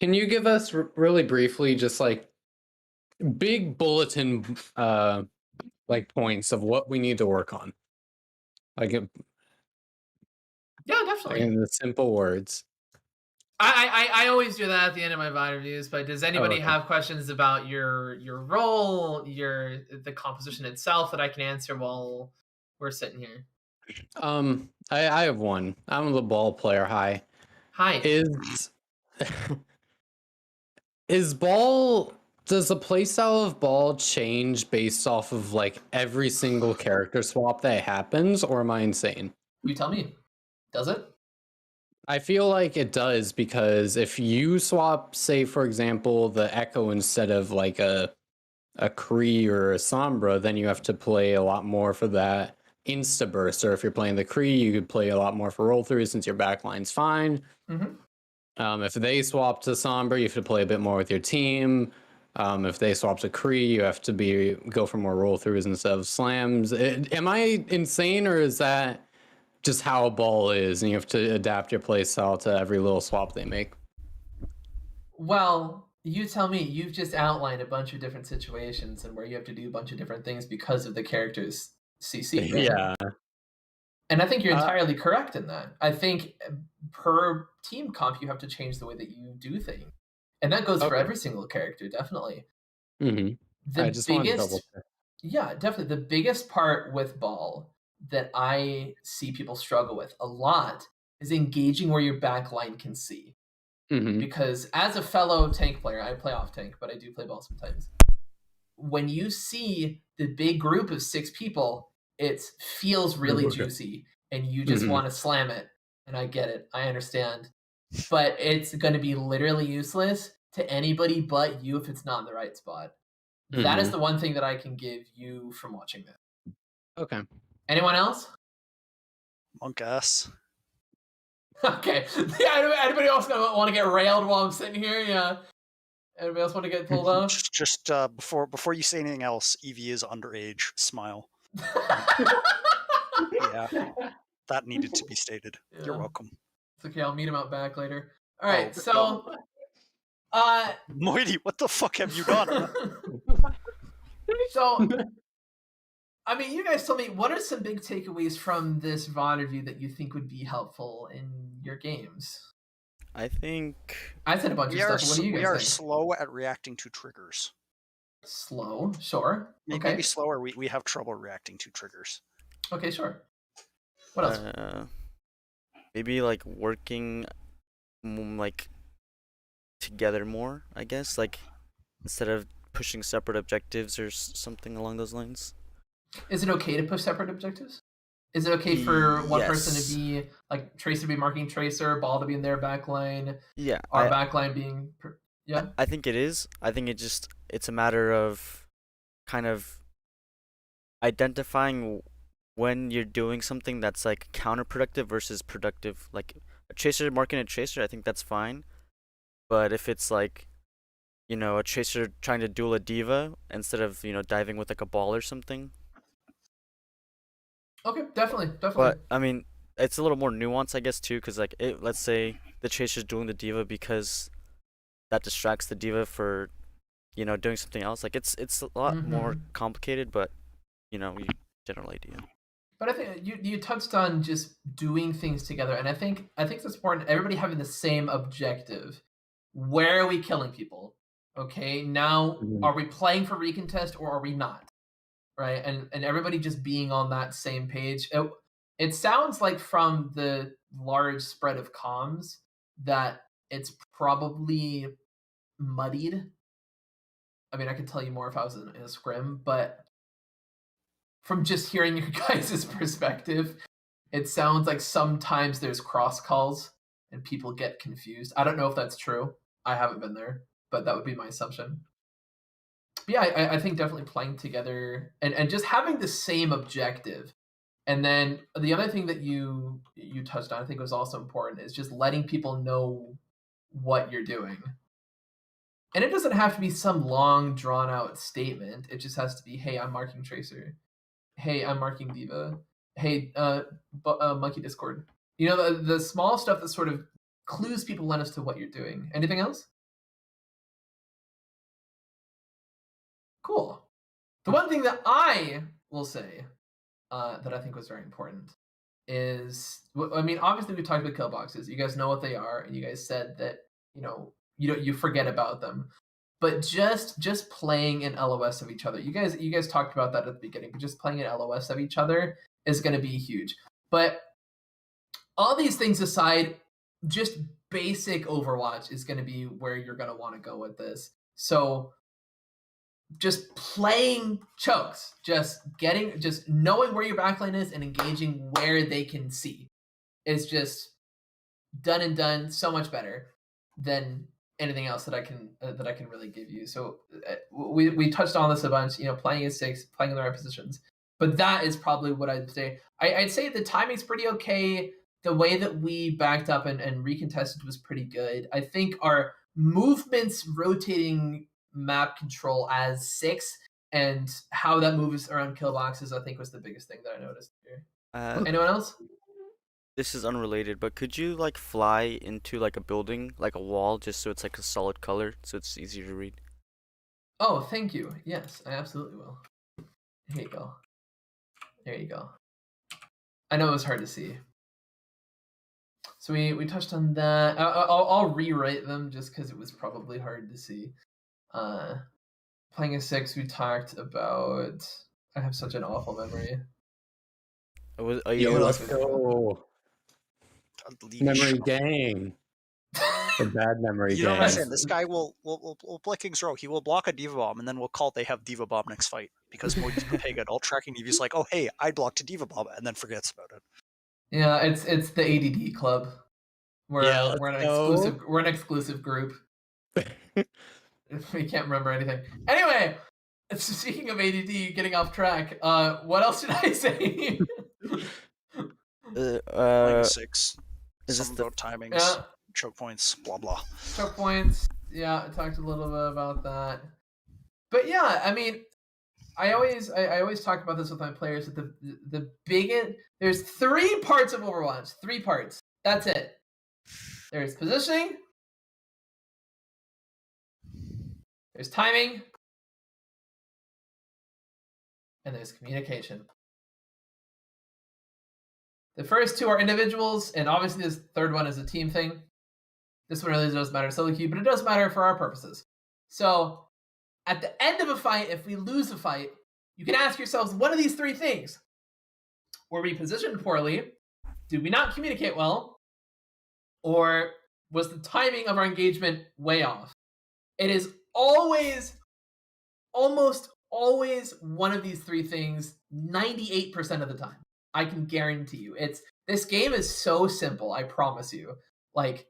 you give us really briefly just like big bulletin like points of what we need to work on? Like yeah, definitely. In the simple words. I always do that at the end of my VOD reviews, but does anybody have questions about your role, the composition itself that I can answer while we're sitting here? I have one. I'm the ball player. Hi. Does the playstyle of ball change based off of like every single character swap that happens, or am I insane? You tell me. Does it? I feel like it does, because if you swap, say for example, the Echo instead of like a Kree or a Sombra, then you have to play a lot more for that insta burst. Or if you're playing the Kree, you could play a lot more for roll through since your backline's fine. If they swap to Sombra, you have to play a bit more with your team. If they swap to Kree, you have to go for more roll throughs instead of slams. Am I insane, or is that just how a ball is and you have to adapt your playstyle to every little swap they make? Well, you tell me. You've just outlined a bunch of different situations and where you have to do a bunch of different things because of the character's CC, right? Yeah. And I think you're entirely correct in that. I think per team comp, you have to change the way that you do things. And that goes for every single character, definitely. I just wanted to double check. Yeah, definitely. The biggest part with ball that I see people struggle with a lot is engaging where your backline can see. Because as a fellow tank player, I play off tank, but I do play ball sometimes. When you see the big group of 6 people, it feels really juicy and you just want to slam it. And I get it. I understand. But it's going to be literally useless to anybody but you if it's not in the right spot. That is the one thing that I can give you from watching that. Okay. Anyone else? Monk ass. Okay. Yeah, anybody else want to get railed while I'm sitting here? Yeah. Anybody else want to get pulled off? Just before you say anything else, Evie is underage. Smile. Yeah, that needed to be stated. Yeah. You're welcome. It's okay. I'll meet him out back later. All right. Moiety, what the fuck have you done? So, I mean, you guys tell me, what are some big takeaways from this VOD review that you think would be helpful in your games? I think I said a bunch of stuff. What do you guys think? We are slow at reacting to triggers. Slow, sure. Maybe slower. We have trouble reacting to triggers. Okay, sure. What else? Maybe like working like together more, I guess. Like instead of pushing separate objectives or something along those lines. Is it okay to push separate objectives? Is it okay for one person Yes. to be like Tracer to be marking Tracer, Ball to be in their backline, Yeah, our backline being yeah? I think it is. I think it's a matter of kind of identifying when you're doing something that's like counterproductive versus productive. Like a Tracer marking a Tracer, I think that's fine. But if it's like, you know, a Tracer trying to duel a diva instead of, you know, diving with like a ball or something. Okay, definitely. But I mean, it's a little more nuanced, I guess, too, because like let's say the Tracer's dueling the diva because that distracts the diva for, you know, doing something else. Like it's a lot more complicated, but you know, general idea. But I think you touched on just doing things together, and I think it's important. Everybody having the same objective. Where are we killing people? Okay, now are we playing for recontest or are we not? Right, and everybody just being on that same page. It sounds like from the large spread of comms that it's probably muddied. I mean, I could tell you more if I was in a scrim, but from just hearing your guys' perspective, it sounds like sometimes there's cross calls and people get confused. I don't know if that's true. I haven't been there, but that would be my assumption. But yeah, I think definitely playing together and just having the same objective. And then the other thing that you touched on, I think was also important, is just letting people know what you're doing. And it doesn't have to be some long, drawn-out statement. It just has to be, hey, I'm marking Tracer. Hey, I'm marking Diva. Hey, Monkey Discord. You know, the small stuff that sort of clues people in as to what you're doing. Anything else? Cool. The one thing that I will say that I think was very important is, I mean, obviously we talked about kill boxes. You guys know what they are, and you guys said that, you know, you forget about them. But just playing an LOS of each other. You guys talked about that at the beginning, but just playing an LOS of each other is going to be huge. But all these things aside, just basic Overwatch is going to be where you're going to want to go with this. So just playing chokes, just knowing where your backline is and engaging where they can see is just done and done so much better than anything else that I can really give you. So we touched on this a bunch, you know, playing as 6, playing in the right positions. But that is probably what I'd say. I'd say the timing's pretty okay. The way that we backed up and recontested was pretty good. I think our movements rotating map control as 6 and how that moves around kill boxes, I think was the biggest thing that I noticed here. Anyone else? This is unrelated, but could you like fly into like a building, like a wall, just so it's like a solid color, so it's easier to read? Oh, thank you. Yes, I absolutely will. Here you go. There you go. I know it was hard to see. So we touched on that. I'll rewrite them just because it was probably hard to see. Playing a 6, we talked about. I have such an awful memory. Let's go. Memory gang. The bad memory You don't gang. understand. This guy will play King's Row. He will block a Diva Bomb, and then we'll call it they have Diva Bomb next fight. Because Moi's prepared at all tracking Diva's like, oh, hey, I blocked a Diva Bomb, and then forgets about it. Yeah, it's the ADD club. We're an exclusive group. We can't remember anything. Anyway, speaking of ADD getting off track, what else should I say? Playing 6. Is Some about timings, Yeah. choke points, blah blah. Choke points. Yeah, I talked a little bit about that. But yeah, I mean, I always talk about this with my players. That the biggest, there's 3 parts of Overwatch. 3 parts. That's it. There's positioning. There's timing. And there's communication. The first 2 are individuals, and obviously this third one is a team thing. This one really doesn't matter to solo queue, but it does matter for our purposes. So, at the end of a fight, if we lose a fight, you can ask yourselves, one of these 3 things. Were we positioned poorly? Did we not communicate well? Or was the timing of our engagement way off? It is always, almost always one of these three things 98% of the time. I can guarantee you. This game is so simple, I promise you. Like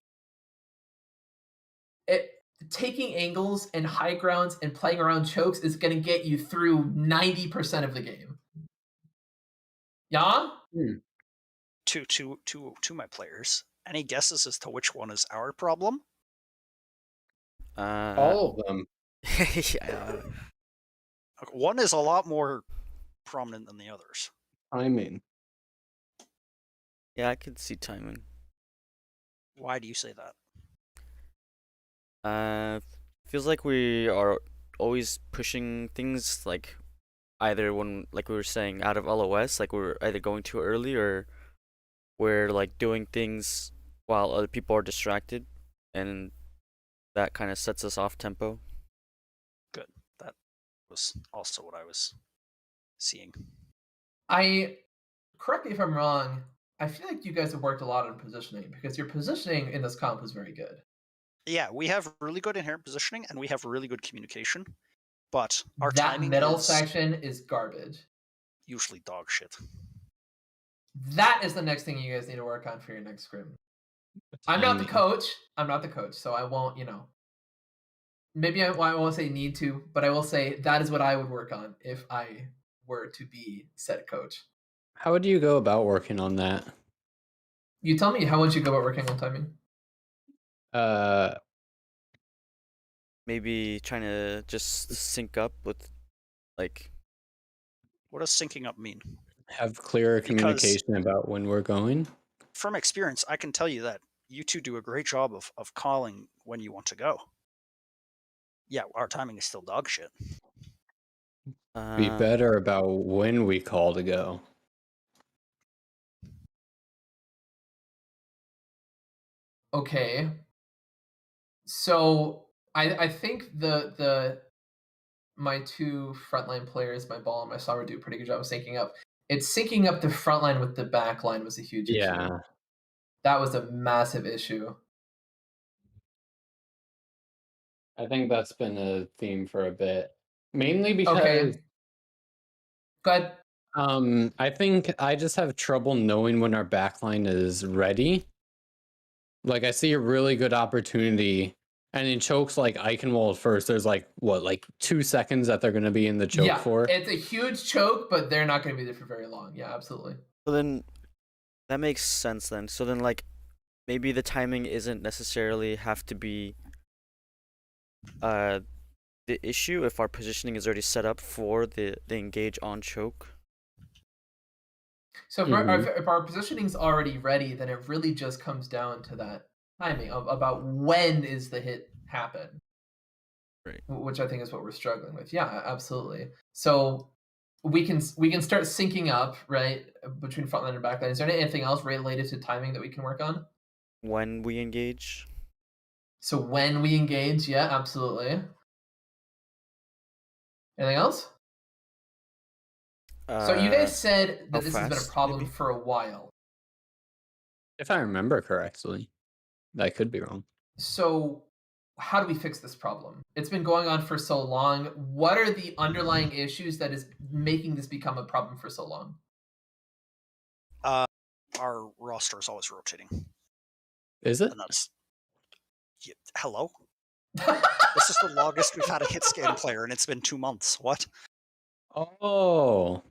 taking angles and high grounds and playing around chokes is going to get you through 90% of the game. Yeah? To my players, any guesses as to which one is our problem? All of them. Yeah. One is a lot more prominent than the others. Timing. Yeah, I could see timing. Why do you say that? Feels like we are always pushing things like either when, like we were saying, out of LOS, like we're either going too early or we're like doing things while other people are distracted, and that kind of sets us off tempo. Good. That was also what I was seeing. Correct me if I'm wrong, I feel like you guys have worked a lot on positioning because your positioning in this comp was very good. Yeah, we have really good inherent positioning and we have really good communication, but our that timing middle is section is garbage. usually dog shit. That is the next thing you guys need to work on for your next scrim. I'm not the coach, so I won't, maybe I won't say need to, but I will say that is what I would work on if I were to be said coach. How would you go about working on that? You tell me, how would you go about working on timing? Maybe trying to just sync up with, like, what does syncing up mean? Have clearer communication about when we're going? From experience, I can tell you that you two do a great job of calling when you want to go. Yeah, our timing is still dog shit. Be better about when we call to go. Okay. So I think my two frontline players, my ball and my Sombra, do a pretty good job of syncing up. It's syncing up the front line with the back line was a huge issue. That was a massive issue. I think that's been a theme for a bit. Mainly because Okay. Go ahead. I think I just have trouble knowing when our backline is ready. Like I see a really good opportunity, and in chokes like Eichenwald first, there's like 2 seconds that they're gonna be in the choke for. It's a huge choke, but they're not gonna be there for very long. Yeah, absolutely. So then that makes sense then. So then, like, maybe the timing isn't necessarily have to be the issue if our positioning is already set up for the engage on choke. So if our positioning's already ready, then it really just comes down to that timing about when is the hit happen. Right. Which I think is what we're struggling with. Yeah, absolutely. So we can start syncing up, right, between frontline and backline. Is there anything else related to timing that we can work on? When we engage. So when we engage, yeah, absolutely. Anything else? So you guys said that this has been a problem for a while. If I remember correctly. I could be wrong. So how do we fix this problem? It's been going on for so long. What are the underlying issues that is making this become a problem for so long? Our roster is always rotating. Is it? And that's... hello? This is the longest we've had a hit scan player, and it's been 2 months. What? Oh.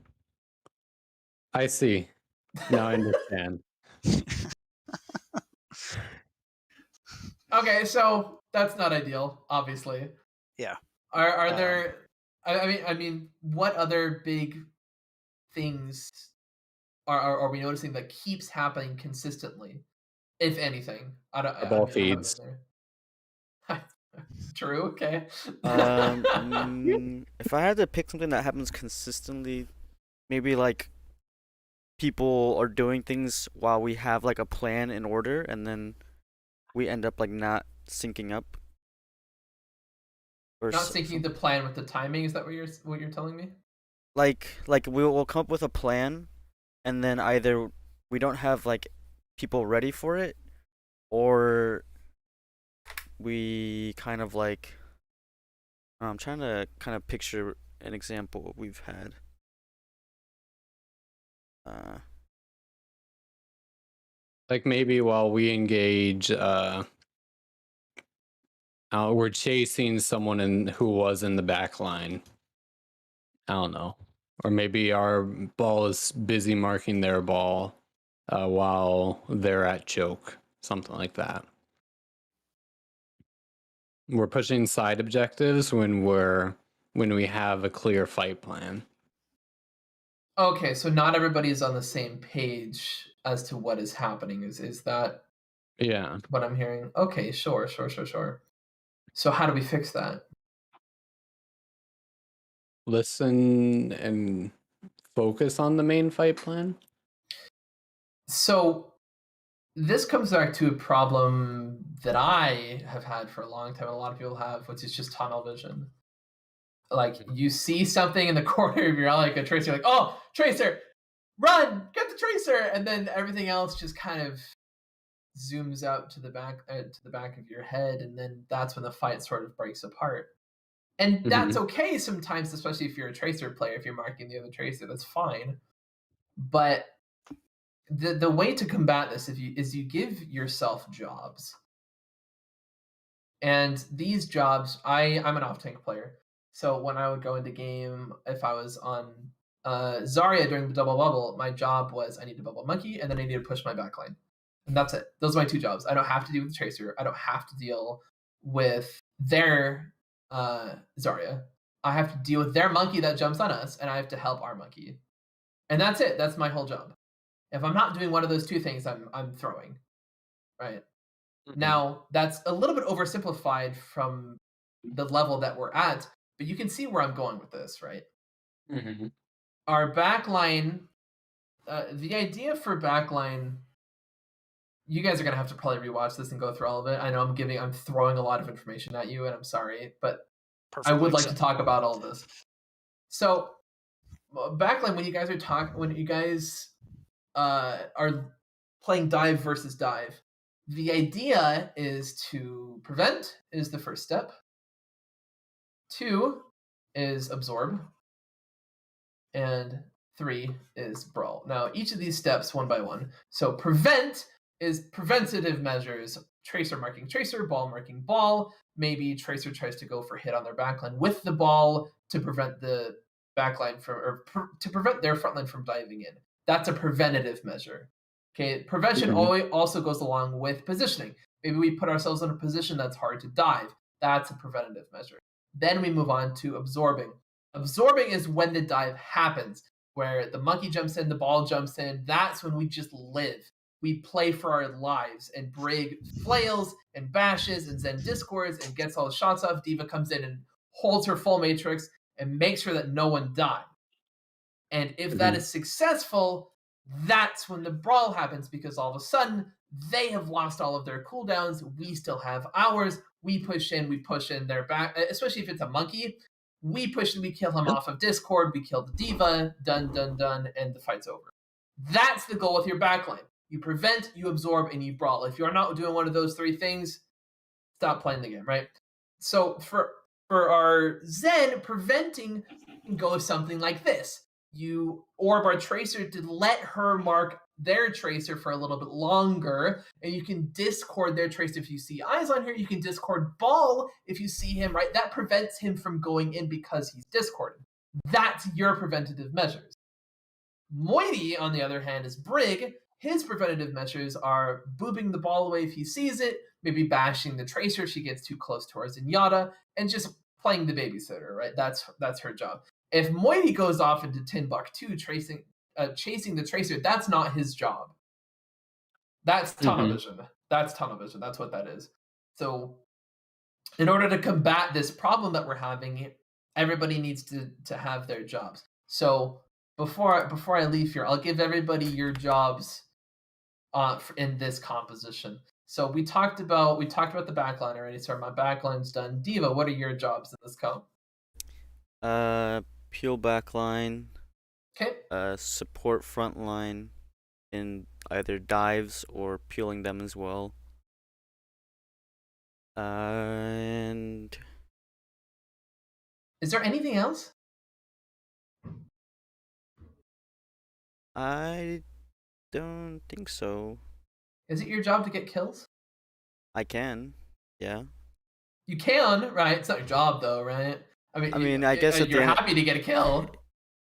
I see. Now I understand. Okay, so that's not ideal, obviously. Yeah. Are there? I mean, what other big things are we noticing that keeps happening consistently, if anything? Ball feeds. True. Okay. If I had to pick something that happens consistently, maybe like people are doing things while we have like a plan in order, and then we end up like not syncing up. Or not syncing the plan with the timing. Is that what you're telling me? Like we'll come up with a plan, and then either we don't have like people ready for it, or we kind of like I'm trying to kind of picture an example we've had. Like maybe while we engage, we're chasing someone who was in the back line. I don't know. Or maybe our ball is busy marking their ball while they're at choke. Something like that. We're pushing side objectives when we have a clear fight plan. Okay, so not everybody is on the same page as to what is happening. Is that Yeah. what I'm hearing? Okay, sure. So how do we fix that? Listen and focus on the main fight plan. So this comes back to a problem that I have had for a long time, and a lot of people have, which is just tunnel vision. Like you see something in the corner of your eye, like a tracer, you're like, oh, tracer, run, get the tracer, and then everything else just kind of zooms out to the back of your head, and then that's when the fight sort of breaks apart. And that's okay sometimes, especially if you're a tracer player. If you're marking the other tracer, that's fine. But the way to combat this is you give yourself jobs. And these jobs, I'm an off-tank player. So when I would go into game, if I was on Zarya during the double bubble, my job was I need to bubble monkey, and then I need to push my backline. And that's it. Those are my two jobs. I don't have to deal with the tracer. I don't have to deal with their Zarya. I have to deal with their monkey that jumps on us, and I have to help our monkey. And that's it. That's my whole job. If I'm not doing one of those two things, I'm throwing. Right? Now, that's a little bit oversimplified from the level that we're at, but you can see where I'm going with this, right? Our backline, the idea for backline, you guys are going to have to probably rewatch this and go through all of it. I know I'm throwing a lot of information at you, and I'm sorry, but I would like to talk about all this. So, backline, when you guys are playing dive versus dive, the idea is to prevent is the first step. 2 is absorb. And 3 is brawl. Now, each of these steps one by one. So prevent is preventative measures. Tracer marking tracer, ball marking ball. Maybe tracer tries to go for hit on their backline with the ball to prevent the backline to prevent their frontline from diving in. That's a preventative measure. Okay, prevention also goes along with positioning. Maybe we put ourselves in a position that's hard to dive. That's a preventative measure. Then we move on to absorbing. Absorbing is when the dive happens, where the monkey jumps in, the ball jumps in. That's when we just live. We play for our lives, and Brig flails and bashes and Zen discords and gets all the shots off. Diva comes in and holds her full matrix and makes sure that no one dies. And if that is successful, that's when the brawl happens, because all of a sudden they have lost all of their cooldowns. We still have ours. We push in their back, especially if it's a monkey. We push and we kill him off of Discord. We kill the Diva. Done, and the fight's over. That's the goal with your backline. You prevent, you absorb, and you brawl. If you're not doing one of those three things, stop playing the game, right? So for our Zen, preventing goes something like this. You orb our tracer to let her mark their tracer for a little bit longer, and you can discord their tracer. If you see eyes on here, you can discord ball if you see him, right? That prevents him from going in because he's discorded. That's your preventative measures. Moiety, on the other hand, is Brig. His preventative measures are boobing the ball away if he sees it, maybe bashing the tracer if she gets too close to our Zenyatta, and just playing the babysitter, right? That's her job. If Moiety goes off into Timbuktu chasing the tracer, that's not his job. That's tunnel vision. That's tunnel vision. That's what that is. So in order to combat this problem that we're having, everybody needs to have their jobs. So before I leave here, I'll give everybody your jobs in this composition. So we talked about the backline already. So my backline's done. Diva, what are your jobs in this comp? Peel backline. Okay. Support frontline in either dives or peeling them as well. And Is there anything else? I don't think so. Is it your job to get kills? I can. Yeah. You can, right? It's not your job, though, right? I mean, I guess at the you're end. happy to get a kill.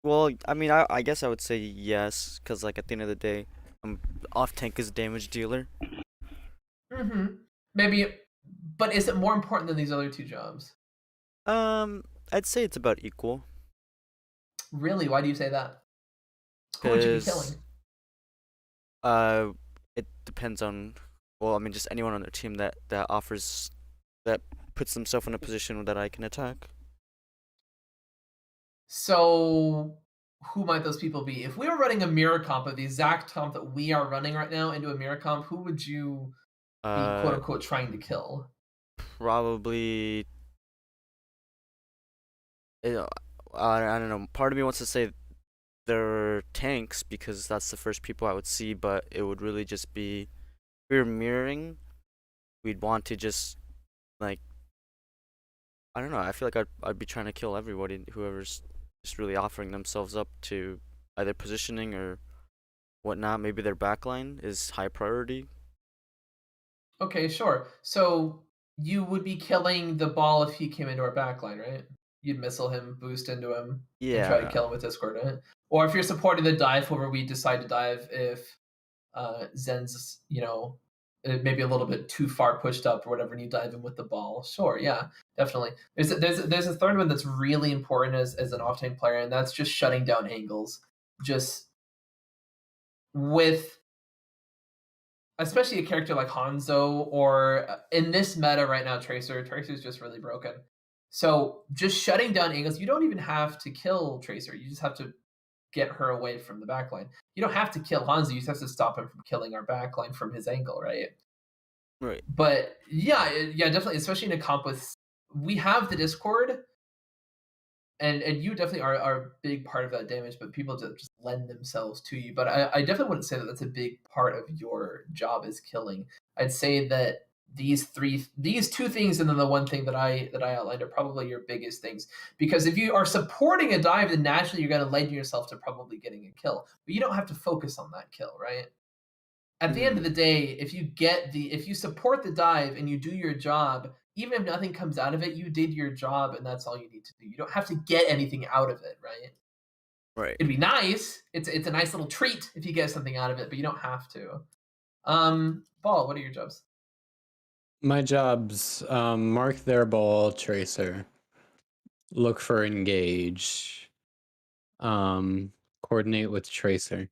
Well, I mean, I guess I would say yes, because like at the end of the day, I'm off tank as a damage dealer. Mm-hmm. Maybe, but is it more important than these other two jobs? I'd say it's about equal. Really? Why do you say that? Who would you be killing? It depends on. Well, I mean, just anyone on their team that offers, that puts themselves in a position that I can attack. So, who might those people be? If we were running a mirror comp of the exact comp that we are running right now into a mirror comp, who would you be quote unquote trying to kill? Probably. I don't know. Part of me wants to say they're tanks because that's the first people I would see, but it would really just be, if we were mirroring, we'd want to just like, I don't know. I feel like I'd be trying to kill everybody, whoever's just really offering themselves up to either positioning or whatnot. Maybe their backline is high priority. Okay, sure. So you would be killing the ball if he came into our backline, right? You'd missile him, boost into him, and try to Yeah. kill him with Discord, right? Or if you're supporting the dive where we decide to dive if Zen's, maybe a little bit too far pushed up or whatever, and you dive in with the ball. Sure, yeah, definitely. There's a third one that's really important as an off-tank player, and that's just shutting down angles. Just with especially a character like Hanzo, or in this meta right now, Tracer's just really broken. So just shutting down angles, you don't even have to kill Tracer. You just have to get her away from the backline. You don't have to kill Hanzo. You just have to stop him from killing our backline from his angle, right? Right. But yeah, definitely, especially in a comp with, we have the Discord, and you definitely are a big part of that damage, but people just lend themselves to you. But I definitely wouldn't say that that's a big part of your job is killing. I'd say that these two things, and then the one thing that I outlined, are probably your biggest things. Because if you are supporting a dive, then naturally you're going to lend yourself to probably getting a kill. But you don't have to focus on that kill, right? At the end of the day, if you support the dive and you do your job, even if nothing comes out of it, you did your job, and that's all you need to do. You don't have to get anything out of it, right? Right. It'd be nice. It's a nice little treat if you get something out of it, but you don't have to. Ball, what are your jobs? My jobs: mark their ball, Tracer, look for engage, coordinate with Tracer.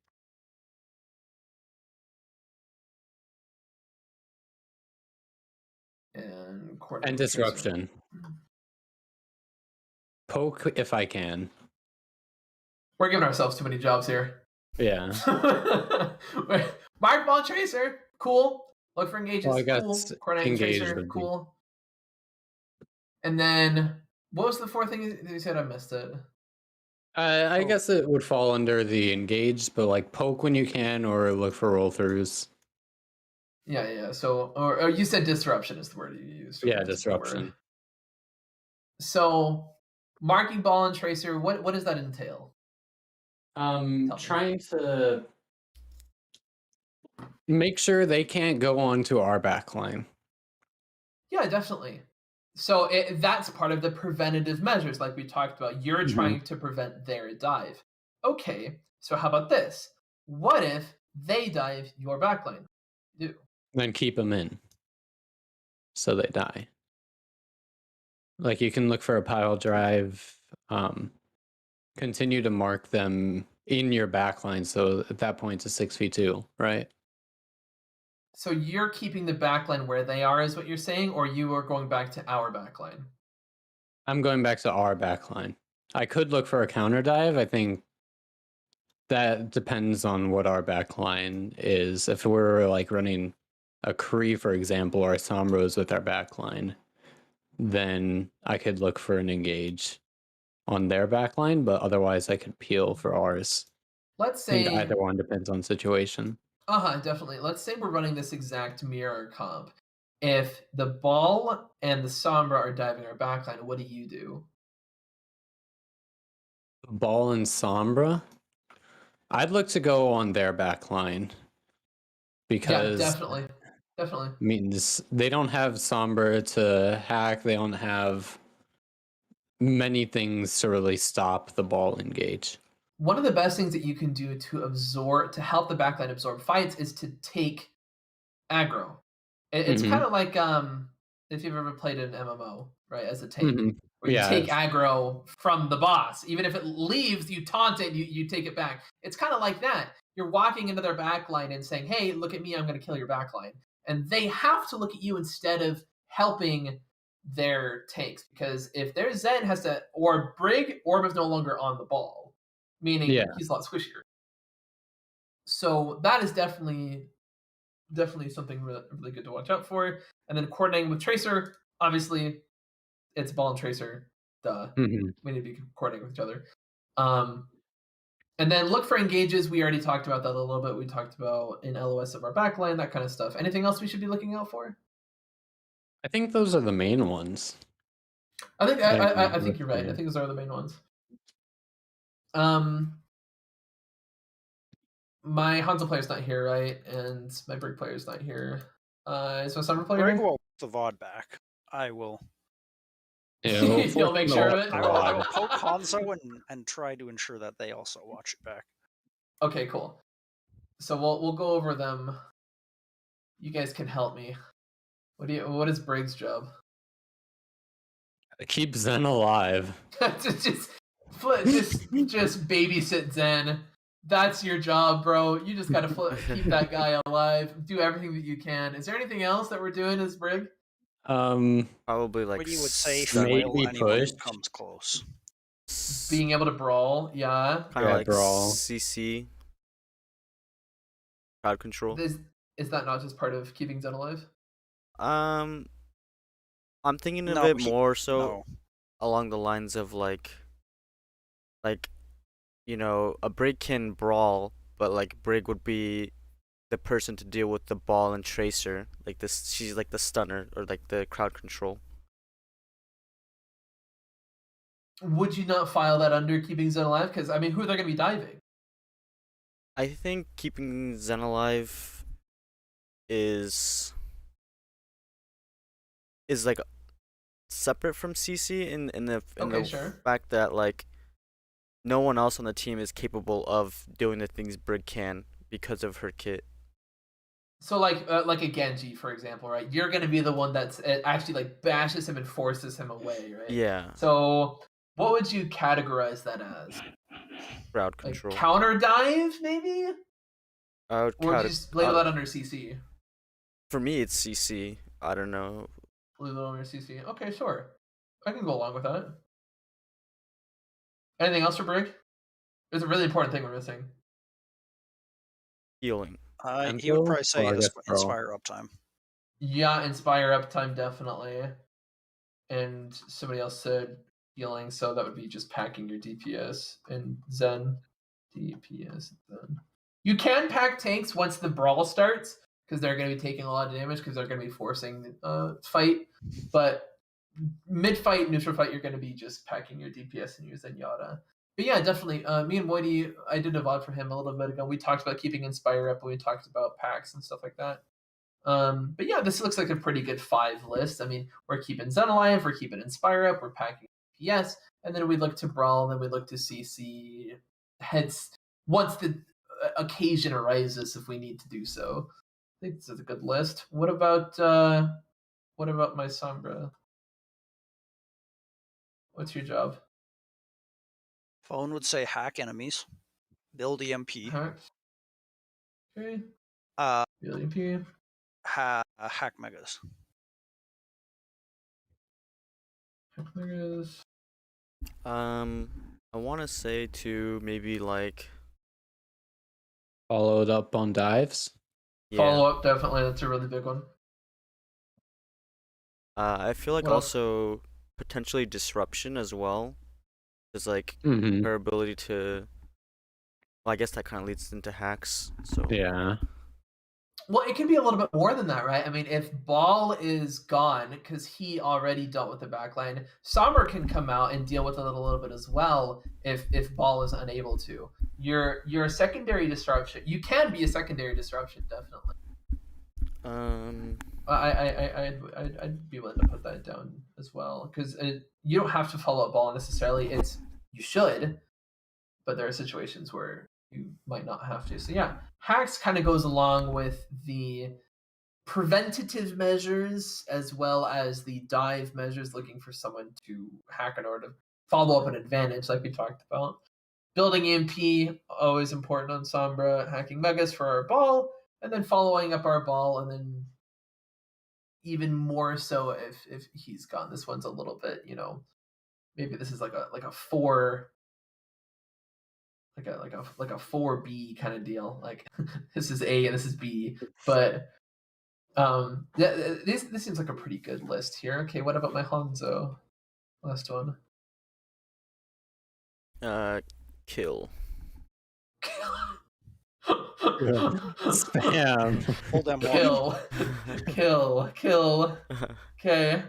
And disruption. Poke if I can. We're giving ourselves too many jobs here. Yeah. Mark ball Tracer, cool. Look for engages, Well, I guess cool. Coordinate Tracer, cool. And then what was the fourth thing you said? I missed it. I guess it would fall under the engage, but like poke when you can, or look for roll throughs. Yeah. So, or you said disruption is the word you used. Yeah, disruption. So, marking ball and Tracer, what does that entail? Trying to make sure they can't go onto our backline. Yeah, definitely. So that's part of the preventative measures, like we talked about. You're trying to prevent their dive. Okay, so how about this? What if they dive your backline? Do then keep them in, so they die. Like you can look for a pile drive. Continue to mark them in your backline. So at that point, it's 6v2, right? So you're keeping the backline where they are, is what you're saying, or you are going back to our backline? I'm going back to our backline. I could look for a counter dive. I think that depends on what our backline is. If we're like running a Kree, for example, or Sombros with our backline, then I could look for an engage on their backline, but otherwise I could peel for ours. Let's say I think either one depends on situation. Definitely. Let's say we're running this exact mirror comp. If the ball and the Sombra are diving our backline, what do you do? Ball and Sombra. I'd look to go on their back line because definitely. means they don't have Sombra to hack. They don't have many things to really stop the ball engage. One of the best things that you can do to help the backline absorb fights is to take aggro. It's kind of like if you've ever played an MMO, right, as a tank, where you take aggro from the boss. Even if it leaves, you taunt it, you take it back. It's kind of like that. You're walking into their backline and saying, hey, look at me, I'm going to kill your backline. And they have to look at you instead of helping their tanks. Because if their Zen has to, or Brig, Orb is no longer on the ball, meaning he's a lot squishier. So that is definitely something really, really good to watch out for. And then coordinating with Tracer, obviously, it's Ball and Tracer. Duh. We need to be coordinating with each other. And then look for engages. We already talked about that a little bit. We talked about in LOS of our backline, that kind of stuff. Anything else we should be looking out for? I think those are the main ones. I think you're right. I think those are the main ones. My Hanzo player's not here, right? And my Brig player's not here. Is my Summer player Brig here? will put the VOD back. I will. Yeah, You'll make sure of it? I will poke Hanzo and try to ensure that they also watch it back. Okay, cool. So we'll go over them. You guys can help me. What is Brig's job? Keep Zen alive. just babysit Zen. That's your job, bro. You just gotta keep that guy alive. Do everything that you can. Is there anything else that we're doing as Brig? Probably like What you would say maybe anyone who push. comes close. Being able to brawl, yeah. Kind of like brawl. CC. Crowd control. Is that not just part of keeping Zen alive? I'm thinking of it more so along the lines of like you know, a Brig can brawl, but like Brig would be the person to deal with the ball and Tracer. Like this, she's like the stunner or like the crowd control. Would you not file that under keeping Zen alive? Because I mean, who are they going to be diving? I think keeping Zen alive is like separate from CC in the fact that like no one else on the team is capable of doing the things Brig can because of her kit. So like a Genji, for example, right? You're going to be the one that's actually like bashes him and forces him away, right? Yeah. So what would you categorize that as? Crowd control. Like counter dive, maybe? Or would you just label that under CC? For me, it's CC. I don't know. Label under CC. Okay, sure. I can go along with that. Anything else for Brig? There's a really important thing we're missing. Healing. He would probably say Inspire uptime. Yeah, Inspire uptime, definitely. And somebody else said healing, so that would be just packing your DPS and Zen. DPS, Zen. You can pack tanks once the brawl starts, because they're going to be taking a lot of damage, because they're going to be forcing fight. But mid-fight, neutral fight, you're going to be just packing your DPS and your Zenyatta. But yeah, definitely. Me and Moity, I did a VOD for him a little bit ago. We talked about keeping Inspire up, and we talked about packs and stuff like that. But yeah, this looks like a pretty good 5 list. I mean, we're keeping Zen alive, we're keeping Inspire up, we're packing DPS, and then we look to Brawl, and then we look to CC heads once the occasion arises if we need to do so. I think this is a good list. What about my Sombra? What's your job? Phone would say hack enemies, build EMP. Hack. Okay. Build EMP. Hack megas. Hack megas. I want to say to maybe like followed up on dives. Yeah. Follow up, definitely. That's a really big one. I feel like also potentially disruption as well. Is like her ability to. Well, I guess that kind of leads into hacks. So yeah. Well, it can be a little bit more than that, right? I mean, if Ball is gone because he already dealt with the backline, Somber can come out and deal with it a little bit as well if Ball is unable to. You're a secondary disruption. You can be a secondary disruption, definitely. I'd be willing to put that down as well because you don't have to follow up Ball necessarily. You should, but there are situations where you might not have to. So yeah, hacks kind of goes along with the preventative measures as well as the dive measures, looking for someone to hack in order to follow up an advantage, like we talked about. Building EMP, always important on Sombra. Hacking Megas for our ball, and then following up our ball, and then even more so if he's gone. This one's a little bit, maybe this is like a 4 like a 4B kind of deal. Like this is A and this is B. But this seems like a pretty good list here. Okay, what about my Hanzo? Last one. Kill. Spam. Hold them Kill. Okay.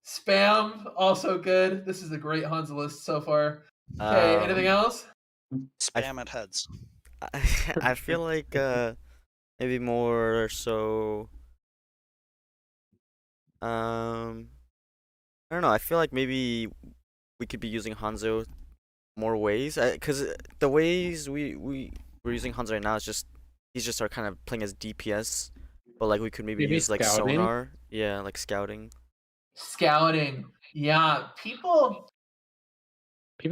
Spam, also good. This is a great Hanzo list so far. Okay, anything else? Spam at heads. I feel like maybe more so. I don't know. I feel like maybe we could be using Hanzo more ways, because the ways we're using Hanzo right now is just he's just kind of playing as DPS, but like we could maybe use like scouting? sonar, yeah, like scouting. Scouting, yeah. People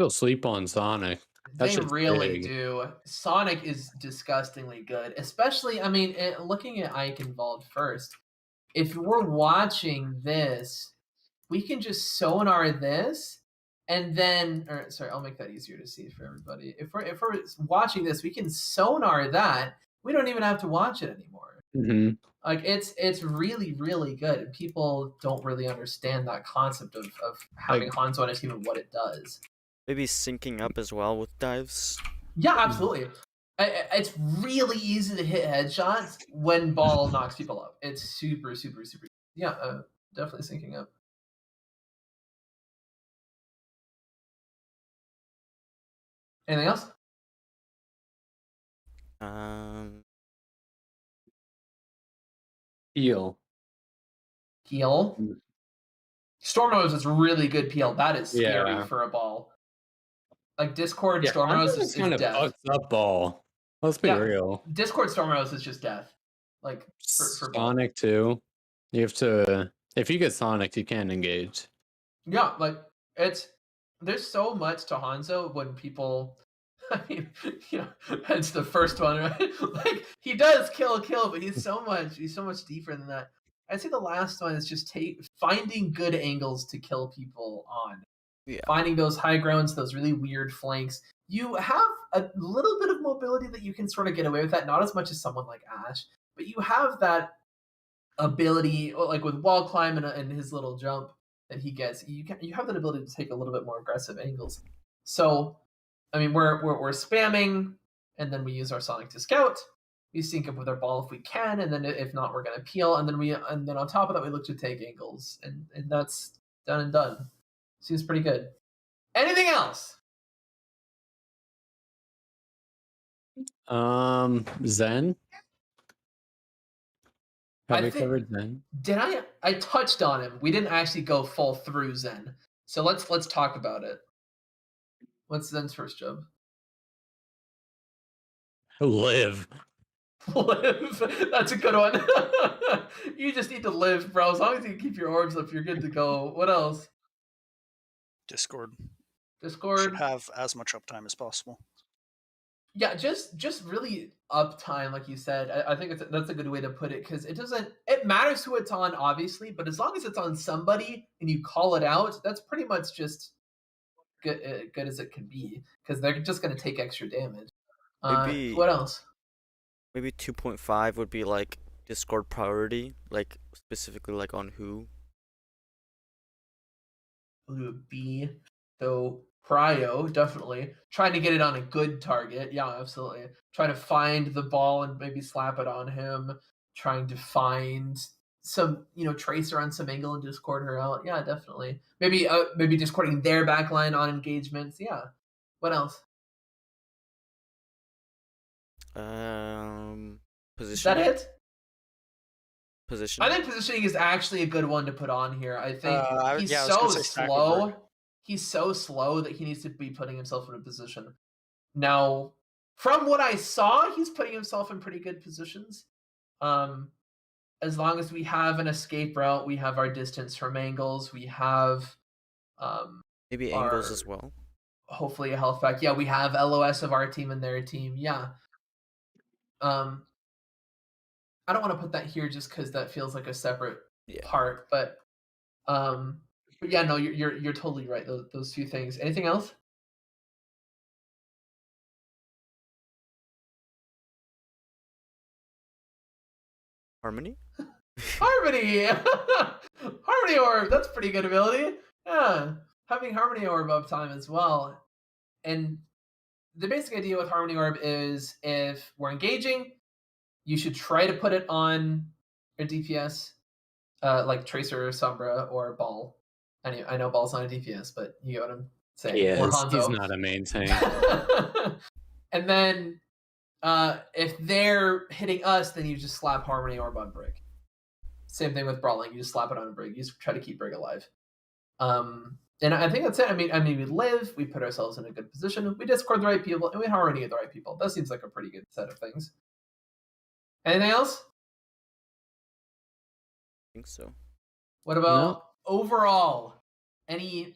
sleep on Sonic. They really do. Sonic is disgustingly good, especially. I mean, looking at Ike involved first. If we're watching this, we can just sonar this, and then, or sorry, I'll make that easier to see for everybody. If we're watching this, we can sonar that. We don't even have to watch it anymore. Mm-hmm. Like it's really really good, and people don't really understand that concept of having Hanzo on a team and what it does. Maybe syncing up as well with dives. Yeah, absolutely. It's really easy to hit headshots when Ball knocks people up. It's super, super, super. Yeah, definitely syncing up. Anything else? Heal. Stormrose is really good PL. That is scary for a Ball. Like Discord Stormrose is kind of death. fucks up Ball. Let's be real. Discord Stormrose is just death. Like for Sonic too. You have to. If you get Sonic, you can't engage. Yeah, like there's so much to Hanzo when people. I mean, that's the first one, right? Like he does kill, but he's so much deeper than that. I'd say the last one is just finding good angles to kill people on. Yeah. Finding those high grounds, those really weird flanks. You have a little bit of mobility that you can sort of get away with that, not as much as someone like Ash, but you have that ability, like with wall climb and his little jump that he gets. You have that ability to take a little bit more aggressive angles. So, I mean, we're spamming, and then we use our Sonic to scout. We sync up with our ball if we can, and then if not, we're gonna peel, and then on top of that, we look to take angles, and that's done and done. Seems pretty good. Anything else? Zen. Have we covered Zen? Did I touched on him. We didn't actually go full through Zen. So let's talk about it. What's Zen's first job? Live. Live. That's a good one. You just need to live, bro. As long as you keep your orbs up, you're good to go. What else? Discord. Should have as much uptime as possible. Yeah, just really uptime, like you said. I think that's a good way to put it, because it matters who it's on, obviously, but as long as it's on somebody and you call it out, that's pretty much just good as it can be, because they're just going to take extra damage. What else? Maybe 2.5 would be like Discord priority, like specifically like on who. B. So prio, definitely. Trying to get it on a good target. Yeah, absolutely. Try to find the ball and maybe slap it on him. trying to find some, tracer on some angle and discord her out. Yeah, definitely. Maybe discording their backline on engagements. Yeah. What else? Positioning. Is that it? Positioning. I think positioning is actually a good one to put on here. I think he's I was so gonna say stack would work. slow. He's so slow that he needs to be putting himself in a position. Now, from what I saw, he's putting himself in pretty good positions. As long as we have an escape route, we have our distance from angles, we have maybe angles as well. Hopefully a health pack. Yeah, we have LOS of our team and their team. Yeah. I don't want to put that here just because that feels like a separate part, but yeah, no, you're totally right. Those few things. Anything else? Harmony? Harmony! Harmony Orb! That's pretty good ability. Yeah. Having Harmony Orb uptime as well. And the basic idea with Harmony Orb is if we're engaging, you should try to put it on a DPS, like Tracer, Sombra, or Ball. I know Ball's not a DPS, but you get what I'm saying. Yeah, or he's not a main tank. And then if they're hitting us, then you just slap Harmony Orb on Brig. Same thing with Brawling. You just slap it on a Brig. You just try to keep Brig alive. And I think that's it. I mean, we live, we put ourselves in a good position, we discord the right people, and we harmony the right people. That seems like a pretty good set of things. Anything else? I think so. What about overall? Any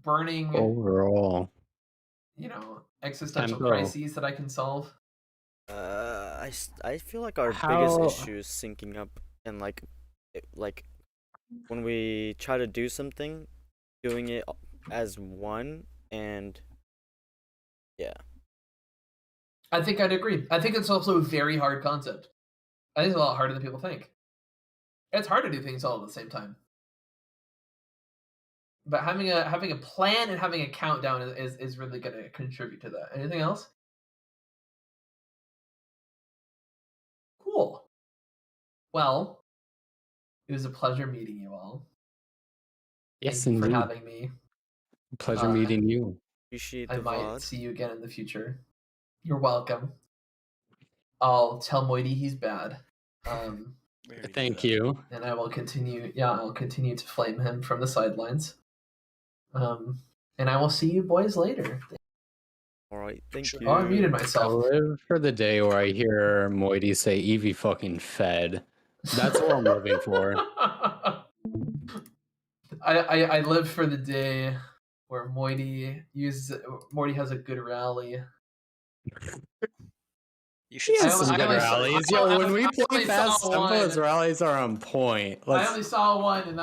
burning overall, existential crises that I can solve? I feel like our biggest issue is syncing up, and like when we try to do something, doing it as one, and yeah. I think I'd agree. I think it's also a very hard concept. I think it's a lot harder than people think. It's hard to do things all at the same time. But having a plan and having a countdown is really going to contribute to that. Anything else? Cool. Well, it was a pleasure meeting you all. Yes, Thank you indeed. for having me. Pleasure meeting you. Appreciate the I might VOD. see you again in the future. You're welcome. I'll tell Moity he's bad. Thank you. And I will continue. Yeah, I'll continue to flame him from the sidelines. And I will see you boys later. All right, thank you. Oh, I muted I myself. live for the day where I hear Moity say Eevee fucking fed. That's what I'm living for. I live for the day where Moity has a good rally. You should see some good rallies. Yo, when we play fast tempo, his rallies are on point. I only saw one, and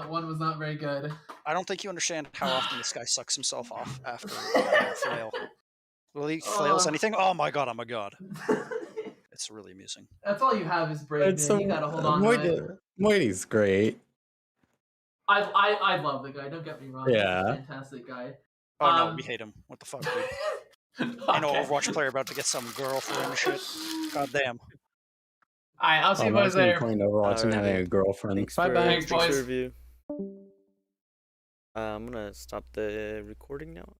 one was not very good. I don't think you understand how often this guy sucks himself off after flail. Will he flails anything? Oh my god! Oh my god! It's really amusing. That's all you have is brave. You gotta hold on to it. Moity's great. I love the guy. Don't get me wrong. Yeah, he's a fantastic guy. Oh no, we hate him. What the fuck, dude? An Overwatch player about to get some girlfriend and shit. God damn. Alright, I'll see you boys later. Playing Overwatch and having a girlfriend. Bye bye. Thanks, boys. Review. I'm gonna stop the recording now.